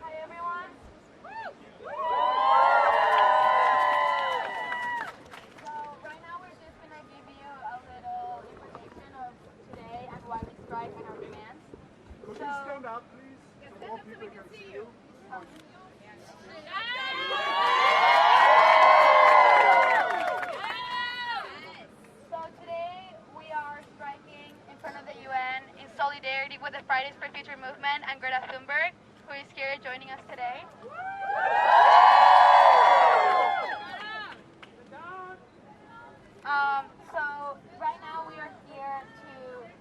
Hi, everyone. So right now we're just going to give you a little information of today and why we strike and our demands. Could you stand up, please? So more people can see you. So today we are striking in front of the UN in solidarity with the Fridays for Future movement and Greta Thunberg, who is here joining us today. So right now we are here to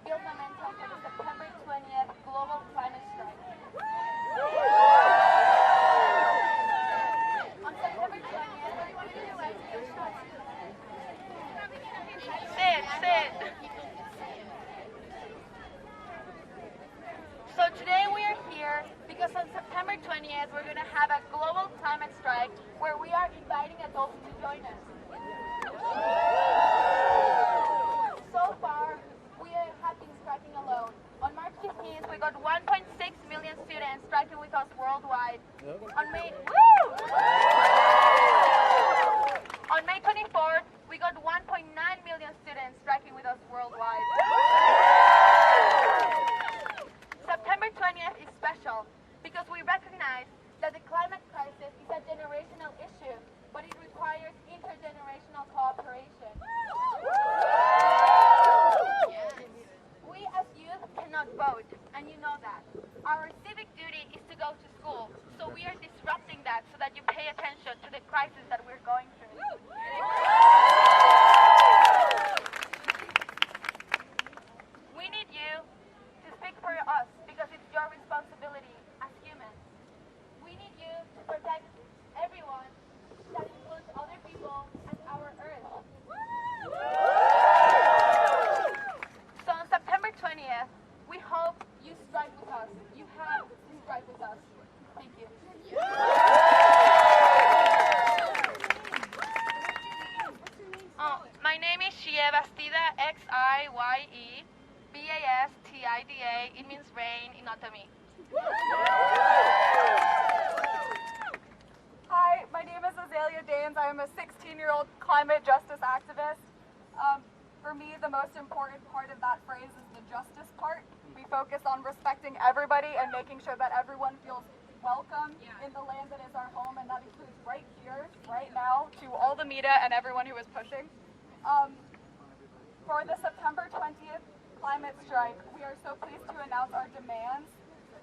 build momentum for the September 20th global climate strike. On September 20th, sit. So today we are here because on September 20th we're going to have a global climate strike where we are inviting adults to join us. So far, we have been striking alone. On March 15th, we got 1.6 million students striking with us worldwide. On May 24th, we got 1.9 million students striking with us worldwide. September 20th is special because we recognize that the climate crisis is a generational issue, but it requires intergenerational cooperation. We as youth cannot vote, and you know that. Our civic duty is to go to school, so we are disrupting that so that you pay attention to the crisis that we're going through. We need you to speak for us because it's your responsibility as humans. We need you to protect everyone. That includes other people and our Earth. So on September 20th, we hope you strike with us. You have to strike with us. Thank you. My name is Xie Bastida, Xie Bastida. It means rain in Otomi. Hi, my name is Azalea Danes. I am a 16-year-old climate justice activist. For me, the most important part of that phrase is the justice part. We focus on respecting everybody and making sure that everyone feels welcome in the land that is our home, and that includes right here, right now, to all the media and everyone who is pushing. For the September 20th climate strike, we are so pleased to announce our demands.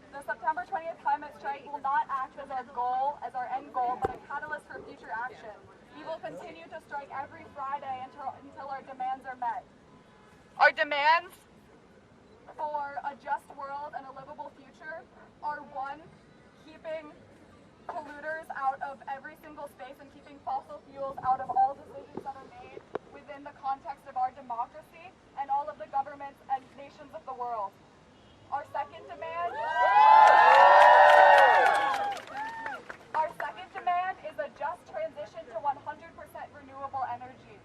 The September 20th climate strike will not act as our goal, as our end goal, but a catalyst for future action. We will continue to strike every Friday until our demands are met. Our demands for a just world and a livable future are: 1, keeping polluters out of every single space and keeping fossil fuels out of all decisions that are made within the context of our democracy and all of the governments and nations of the world. Our second demand is a just transition to 100% renewable energy.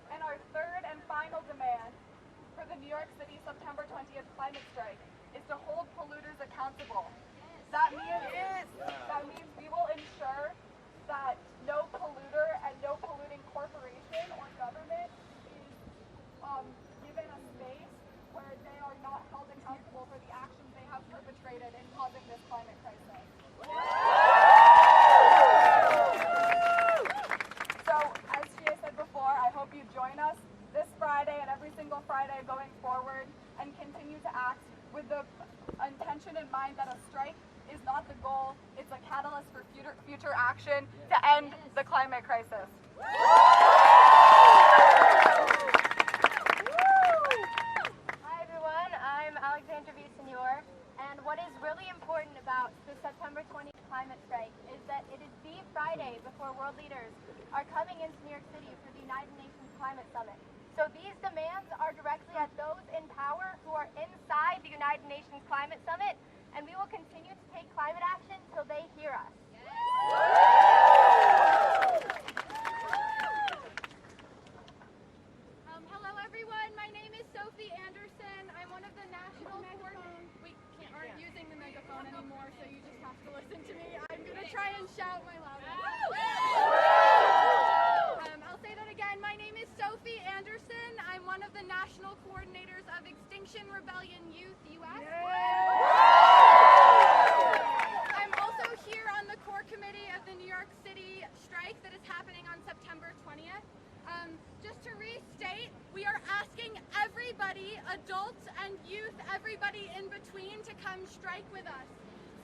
And our third and final demand for the New York City September 20th climate strike is to hold polluters accountable. That means we will ensure that no polluter and no polluting corporation or government is given a space where they are not held accountable for the actions they have perpetrated in causing this climate crisis. So, as Shia said before, I hope you join us this Friday and every single Friday going forward and continue to act with the intention in mind that a strike is not the goal, it's a catalyst for future action to end the climate crisis. Hi everyone, I'm Alexandra Villasenor, and what is really important about the September 20th climate strike is that it is the Friday before world leaders are coming into New York City for the United Nations Climate Summit. So these demands are directly at those in power who are inside the United Nations Climate Summit, and we will continue to take climate action till they hear us. Hello everyone, my name is Sophie Anderson. on anymore, so you just have to listen to me. I'm going to try and shout my loudest. I'll say that again. My name is Sophie Anderson. I'm one of the national coordinators of Extinction Rebellion Youth US. I'm also here on the core committee of the New York City strike that is happening on September 20th. Just to restate, we are asking everybody, adults and youth, everybody in between, to come strike with us.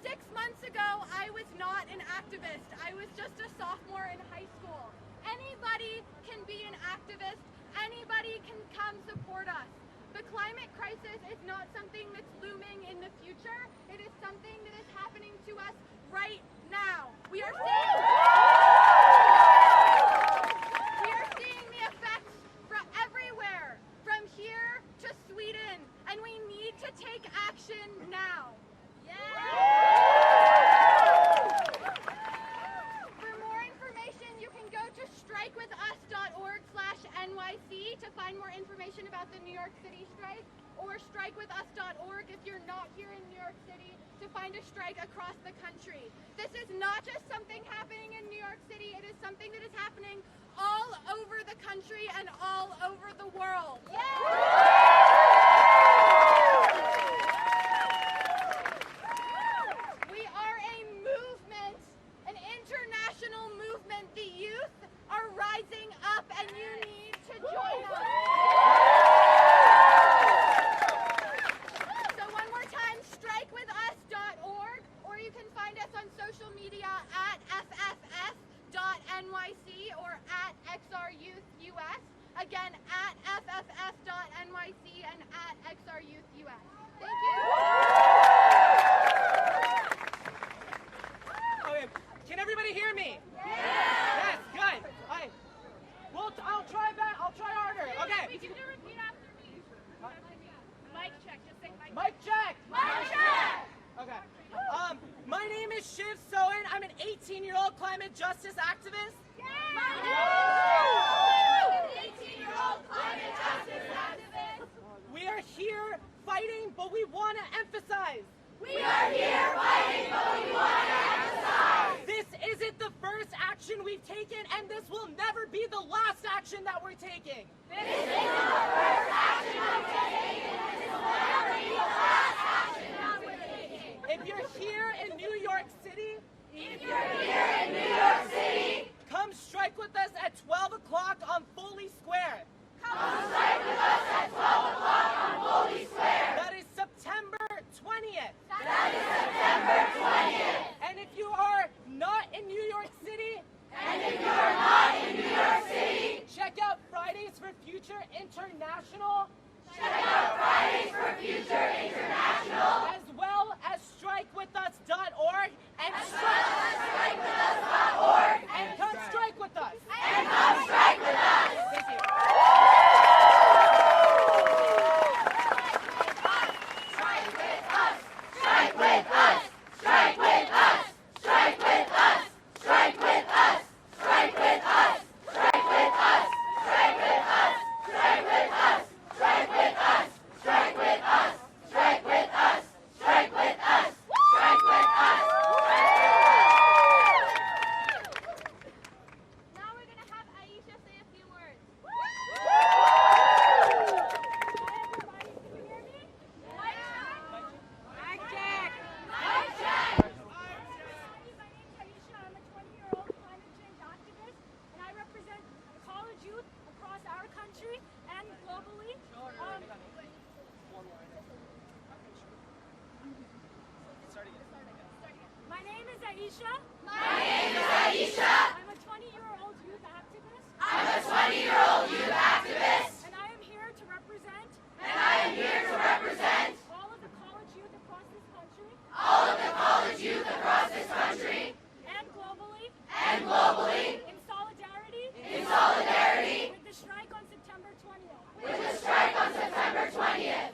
6 months ago, I was not an activist. I was just a sophomore in high school. Anybody can be an activist. Anybody can come support us. The climate crisis is not something that's looming in the future. It is something that is happening to us right now. We are seeing the effects from everywhere, from here to Sweden, and we need to take action now. For more information, you can go to strikewithus.org/NYC to find more information about the New York City strike, or strikewithus.org if you're not here in New York City, to find a strike across the country. This is not just something happening in New York City, it is something that is happening all over the country and all over the world. We are a movement, an international movement. The youth are rising up and you need to join us. So one more time, strikewithus.org, or you can find us on social media at FFF.NYC or at XRYouthUS. Again, at FFF.NYC and at XRYouthUS. Thank you. Okay, can everybody hear me? Yes, good. Alright. Well, I'll try back. I'll try harder. Okay. Wait, you can repeat after me. Mic check. Just say mic. Mic check. Mic check. Okay. My name is Shiv Sohan. I'm an 18-year-old climate justice activist. My name is 18-year-old climate justice activist. We are here fighting, but we want to emphasize. We are here fighting, but we want to emphasize. This isn't the first action we've taken, and this will never be the last action that we're taking. This isn't the first action we've taken, and this will never be the last action that we're taking. If you're here in New York City, come strike with us at 12 o'clock on Foley Square. Come strike with us at 12 o'clock on Foley Square. That is September 20th. That is September 20th. And if you are not in New York City, check out Fridays for Future International. As well as strikewithus.org and come strike with us. Thank you. My name is Aisha. I'm a 20-year-old youth activist. And I am here to represent all of the college youth across this country. And globally. In solidarity. With the strike on September 20th.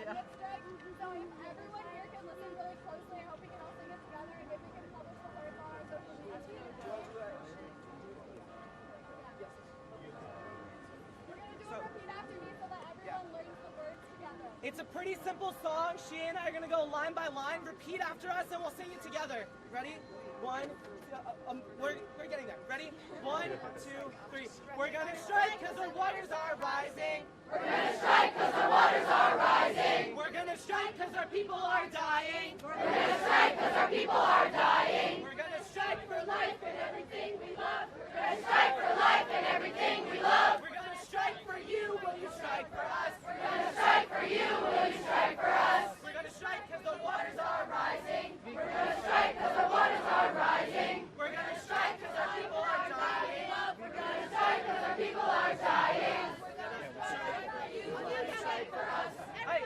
climate strike. So if everyone here can listen really closely, I hope we can all sing it together, and if we can publish the lyrics on our social media too. We're going to do a repeat after me so that everyone learns the words together. It's a pretty simple song. She and I are gonna go line by line. Repeat after us, and we'll sing it together. Ready? One. We're getting there. Ready? 1, 2, 3. We're gonna strike because our waters are rising. We're gonna strike because our waters are rising. We're gonna strike because our people are dying. We're gonna strike because our people are dying. We're gonna strike for life and everything we love. We're gonna strike for life and everything we love. We're gonna strike for you. Will you strike for us? We're gonna strike for you. Will you strike for us? We're gonna strike because the waters are rising. We're gonna strike because our waters are rising. We're gonna strike because our people are dying. We're gonna strike because our people are dying. Hey,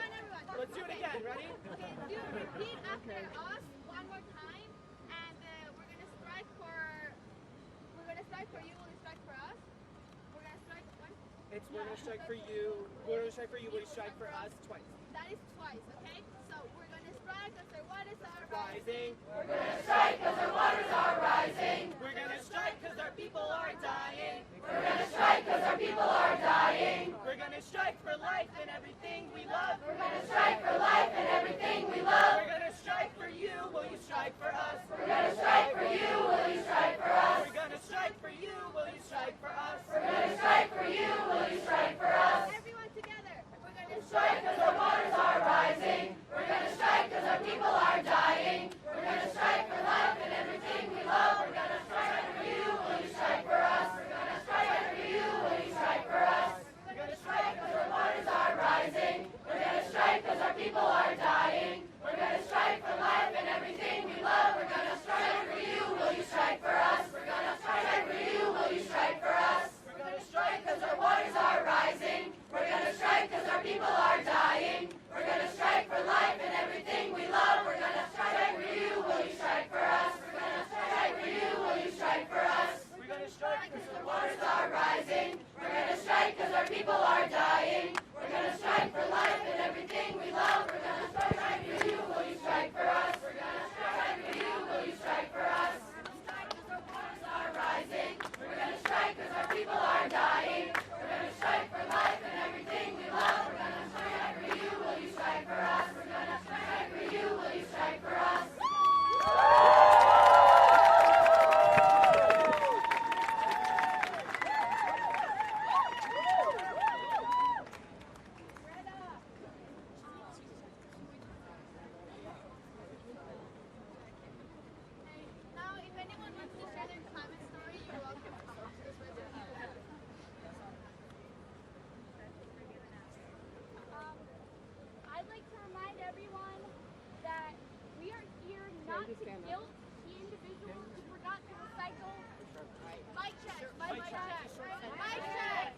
let's do it again. Ready? Okay, do repeat after us one more time, and we're gonna strike for you. Will you strike for us? We're gonna strike once. We're gonna strike for you. We're gonna strike for you. Will you strike for us? Twice. That is twice, okay? So we're gonna strike because our waters are Rising. We're gonna strike because our waters are rising. We're gonna strike because our people are dying. We're gonna strike because our people are dying. We're gonna strike for life and everything we love. We're gonna strike for life and everything we love. We're gonna strike for you. Will you strike for us? We're gonna strike for you. Will you strike for us? We're gonna strike for you. Will you strike for us? We're gonna strike for you. Will you strike for us? Everyone together. We're gonna Strike because our waters are rising. We're gonna strike because our people are dying. We're gonna strike for life and everything we love. We're gonna strike for you. Will you strike for us? We're gonna strike for you. Will you strike for us? We're gonna strike because our waters are rising. We're gonna strike because our people are dying. We're gonna strike for life and everything we love. We're gonna strike for you. Will you strike for us? We're gonna strike for you. Will you strike for us? We're gonna strike because our waters are rising. We're gonna strike because our people are dying. We're gonna strike for life and everything we love. We're gonna strike for you. Will you strike for us? We're gonna strike for you. Will you strike for us? We're gonna strike because the waters are rising. We're gonna strike because our people are dying. We're gonna strike for life and everything we love. We're gonna strike for you. Will you strike for us? We're gonna strike for you. Will you strike for us? Because our waters are rising. We're gonna strike because our people are dying. We're gonna strike for life and everything we love. We're gonna strike for you. Will you strike for us? We're gonna strike for you. Will you strike for us? Now, if anyone wants to share their climate story, you're welcome to come to this resolution. I'd like to remind everyone that we are here not to guilt the individuals who forgot to recycle. Mic check, mic check, mic check.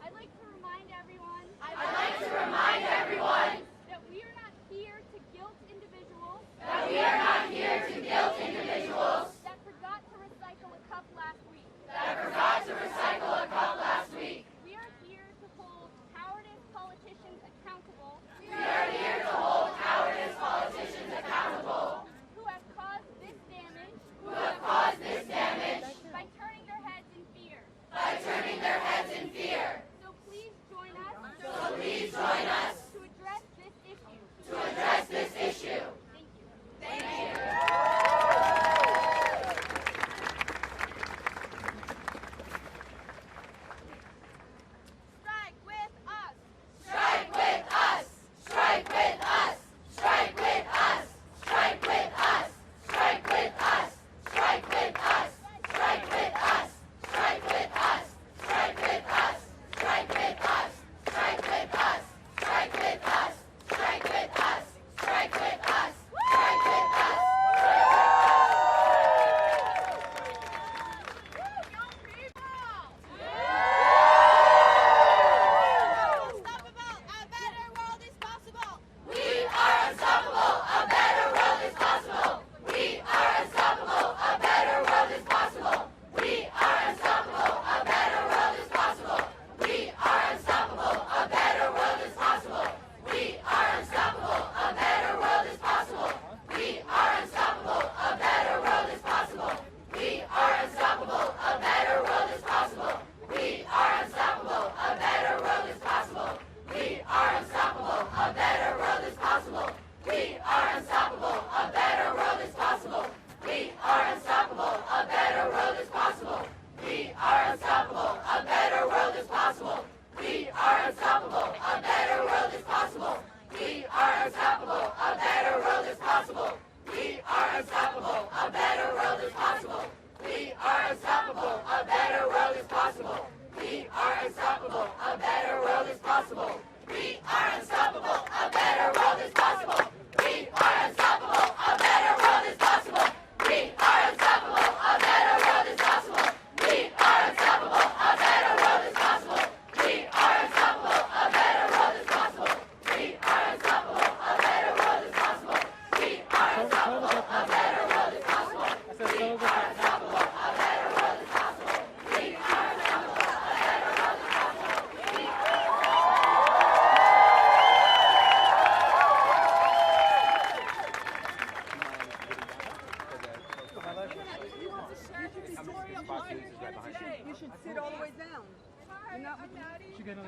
I'd like to remind everyone. I'd like to remind everyone that we are not here to guilt individuals. that we are not here to guilt individuals That forgot to recycle a cup last week. that forgot to recycle a cup last week. We are here to hold cowardice politicians accountable. We are here to hold cowardice politicians accountable Who have caused this damage. who have caused this damage By turning their heads in fear. by turning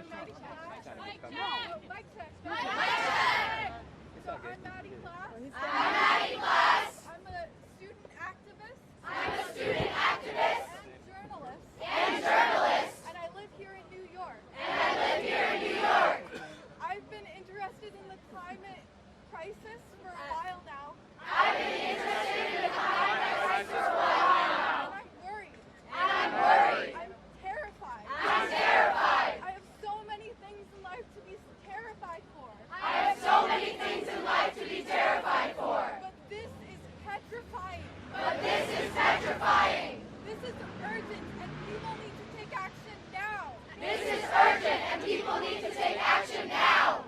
So I'm Maddie Class. I'm Maddie Class. I'm a student activist. I'm a student activist. And journalist. And journalist. And I live here in New York. And I live here in New York. I've been interested in the climate crisis for a while now. I've been interested in the climate crisis for a while now. And I'm worried. And I'm worried. I'm terrified. I'm terrified. I have so many things in life to be terrified for. I have so many things in life to be terrified for. But this is petrifying. But this is petrifying. This is urgent and people need to take action now. This is urgent and people need to take action now.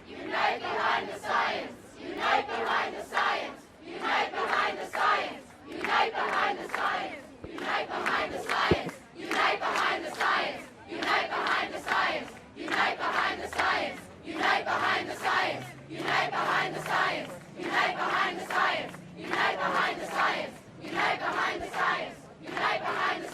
Unite behind the science. Unite behind the science. Unite behind the science. Unite behind the science. Unite behind the science. Unite behind the science. Unite behind the science. Unite behind the science. Unite behind the science. Unite behind the science. Unite behind the science. Unite behind the science. Unite behind the science. Unite behind the science.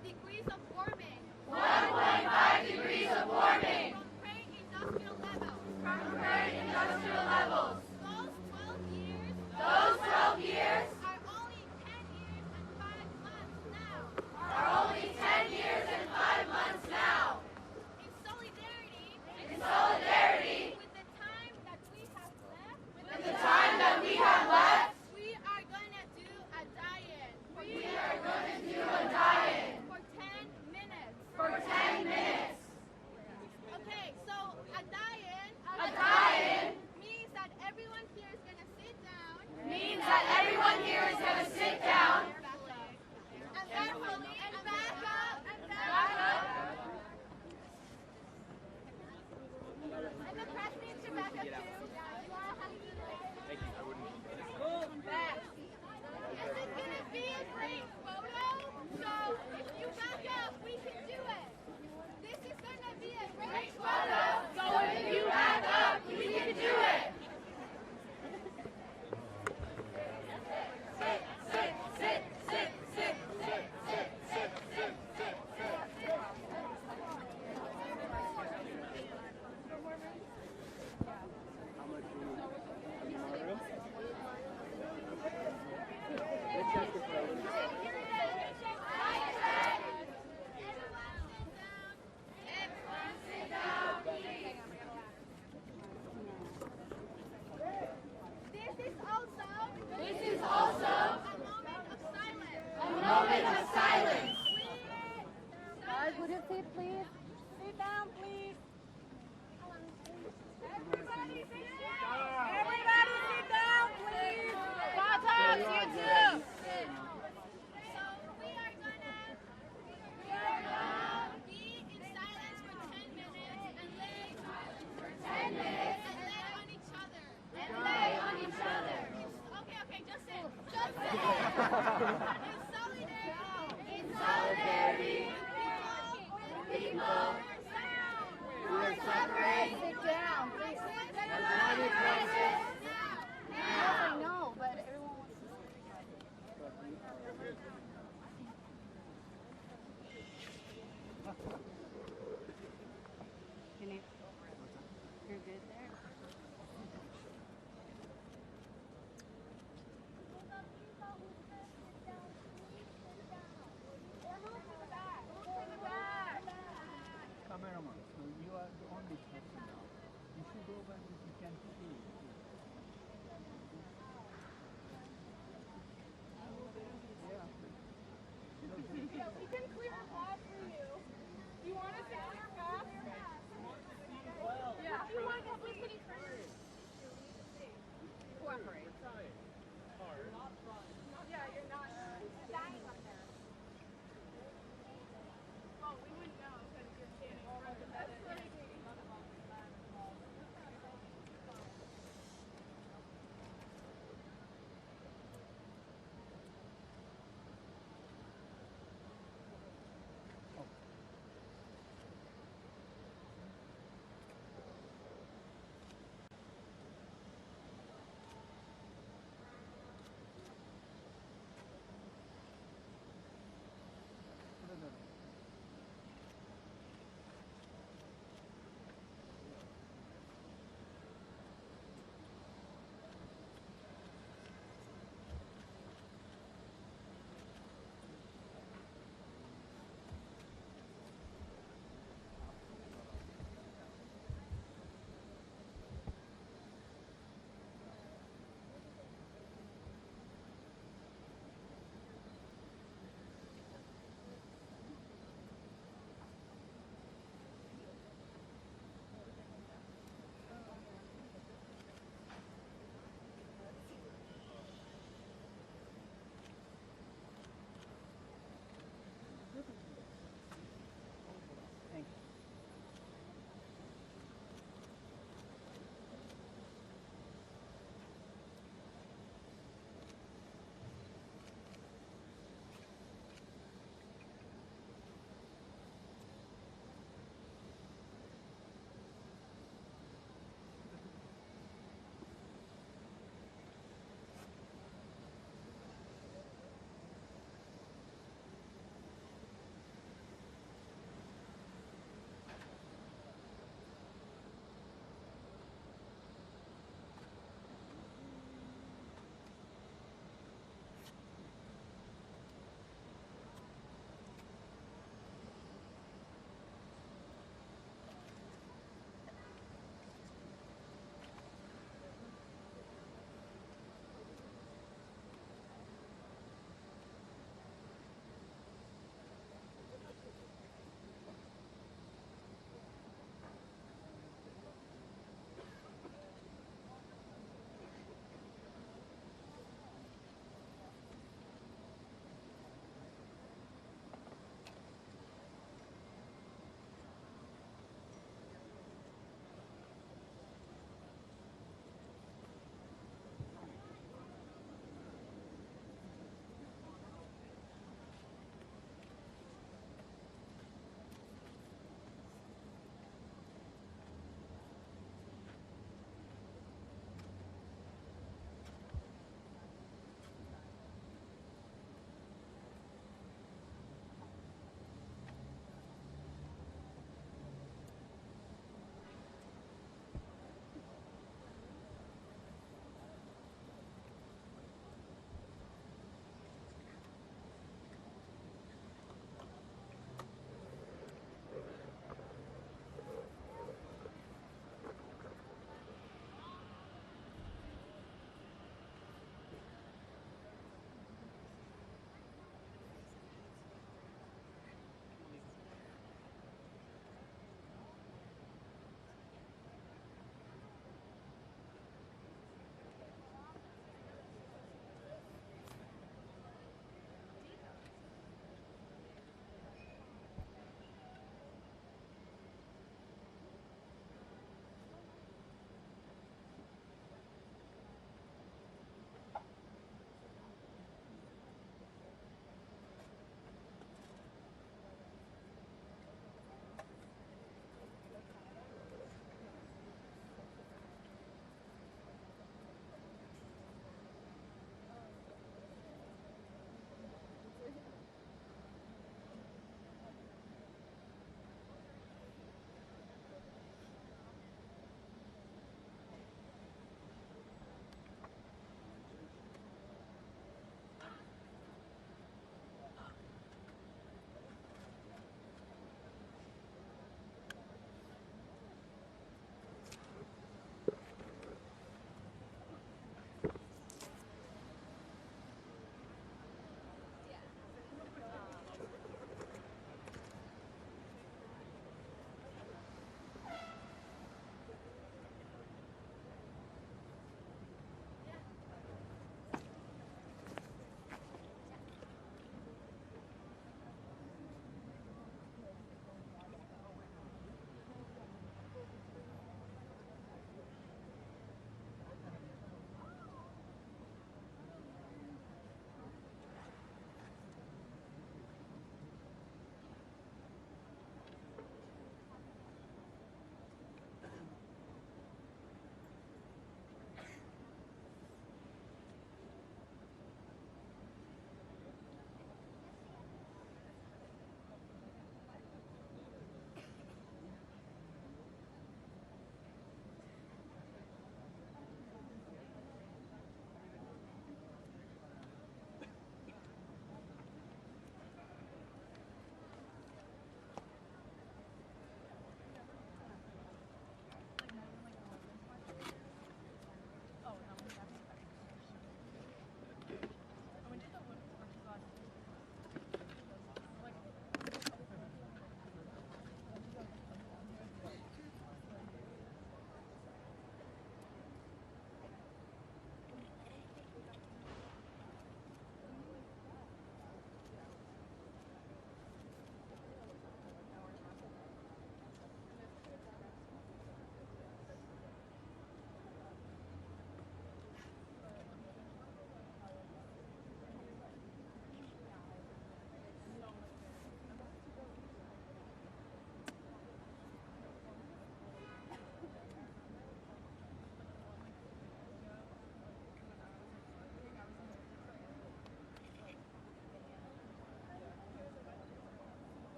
moment of silence. Guys, would you sit, please? Sit down, please. Everybody sit down. Everybody sit down, please. Photos, you too. So we are gonna be in silence for 10 minutes and lay for 10 minutes and lay on each other. And lay on each other. Okay, just sit. Just sit. In solidarity. People who are suffering. Sit down, please. Climate crisis. Now. I know, but everyone wants to You're good there?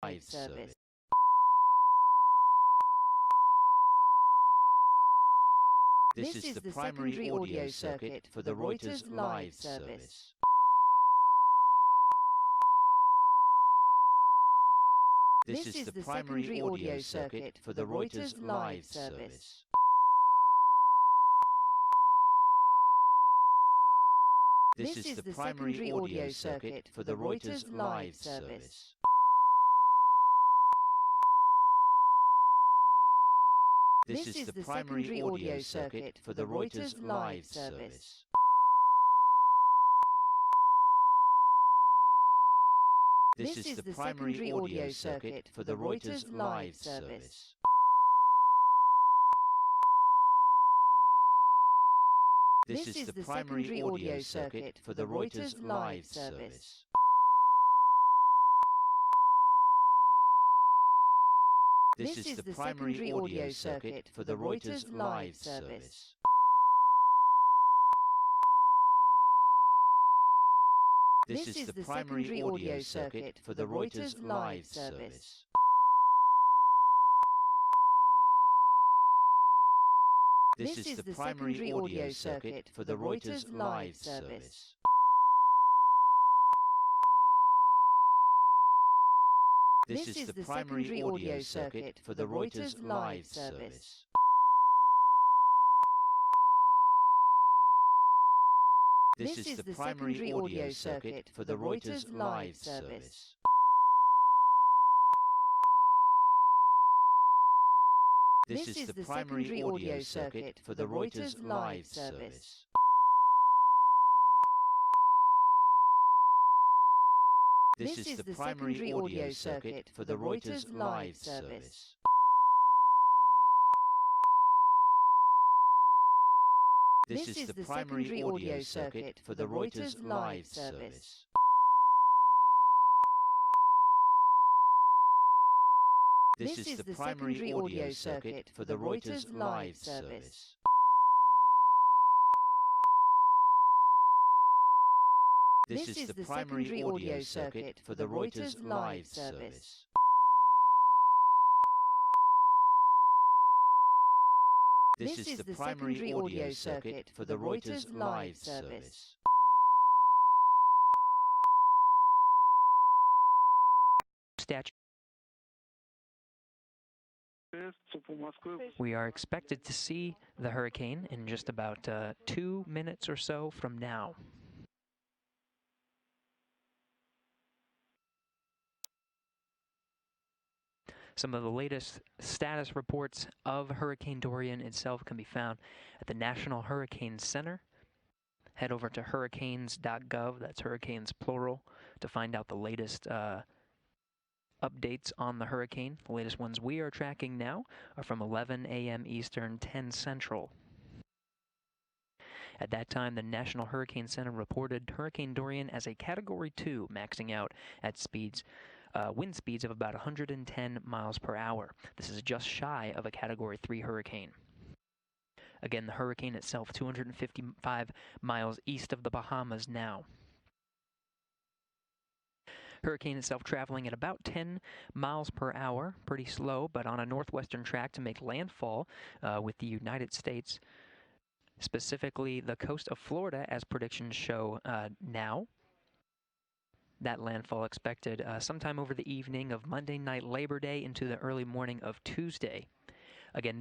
live service. This is the primary audio circuit for the Reuters live service. This is the primary audio circuit for the Reuters live service. This is the primary audio circuit for the Reuters live service. This is the primary audio circuit for the Reuters live service. This is the primary audio circuit for the Reuters live service. This is the primary audio circuit for the Reuters live service. This is the primary audio circuit for the Reuters live service. This is the primary audio circuit for the Reuters live service. This is the primary audio circuit for the Reuters live service. This is the primary audio circuit for the Reuters live service. This is the primary audio circuit for the Reuters live service. This is the primary audio circuit for the Reuters live service. This is the primary audio circuit for the Reuters live service. This is the primary audio circuit for the Reuters live service. This is the primary audio circuit for the Reuters live service. This is the primary audio circuit for the Reuters live service. This is the primary audio circuit for the Reuters live service. We are expected to see the hurricane in just about 2 minutes or so from now. Some of the latest status reports of Hurricane Dorian itself can be found at the National Hurricane Center. Head over to hurricanes.gov, that's hurricanes plural, to find out the latest updates on the hurricane. The latest ones we are tracking now are from 11 a.m. Eastern, 10 Central. At that time, the National Hurricane Center reported Hurricane Dorian as a Category 2, maxing out at wind speeds of about 110 miles per hour. This is just shy of a Category 3 hurricane. Again, the hurricane itself 255 miles east of the Bahamas now. Hurricane itself traveling at about 10 miles per hour, pretty slow, but on a northwestern track to make landfall with the United States, specifically the coast of Florida, as predictions show now. That landfall expected sometime over the evening of Monday night Labor Day into the early morning of Tuesday. Again,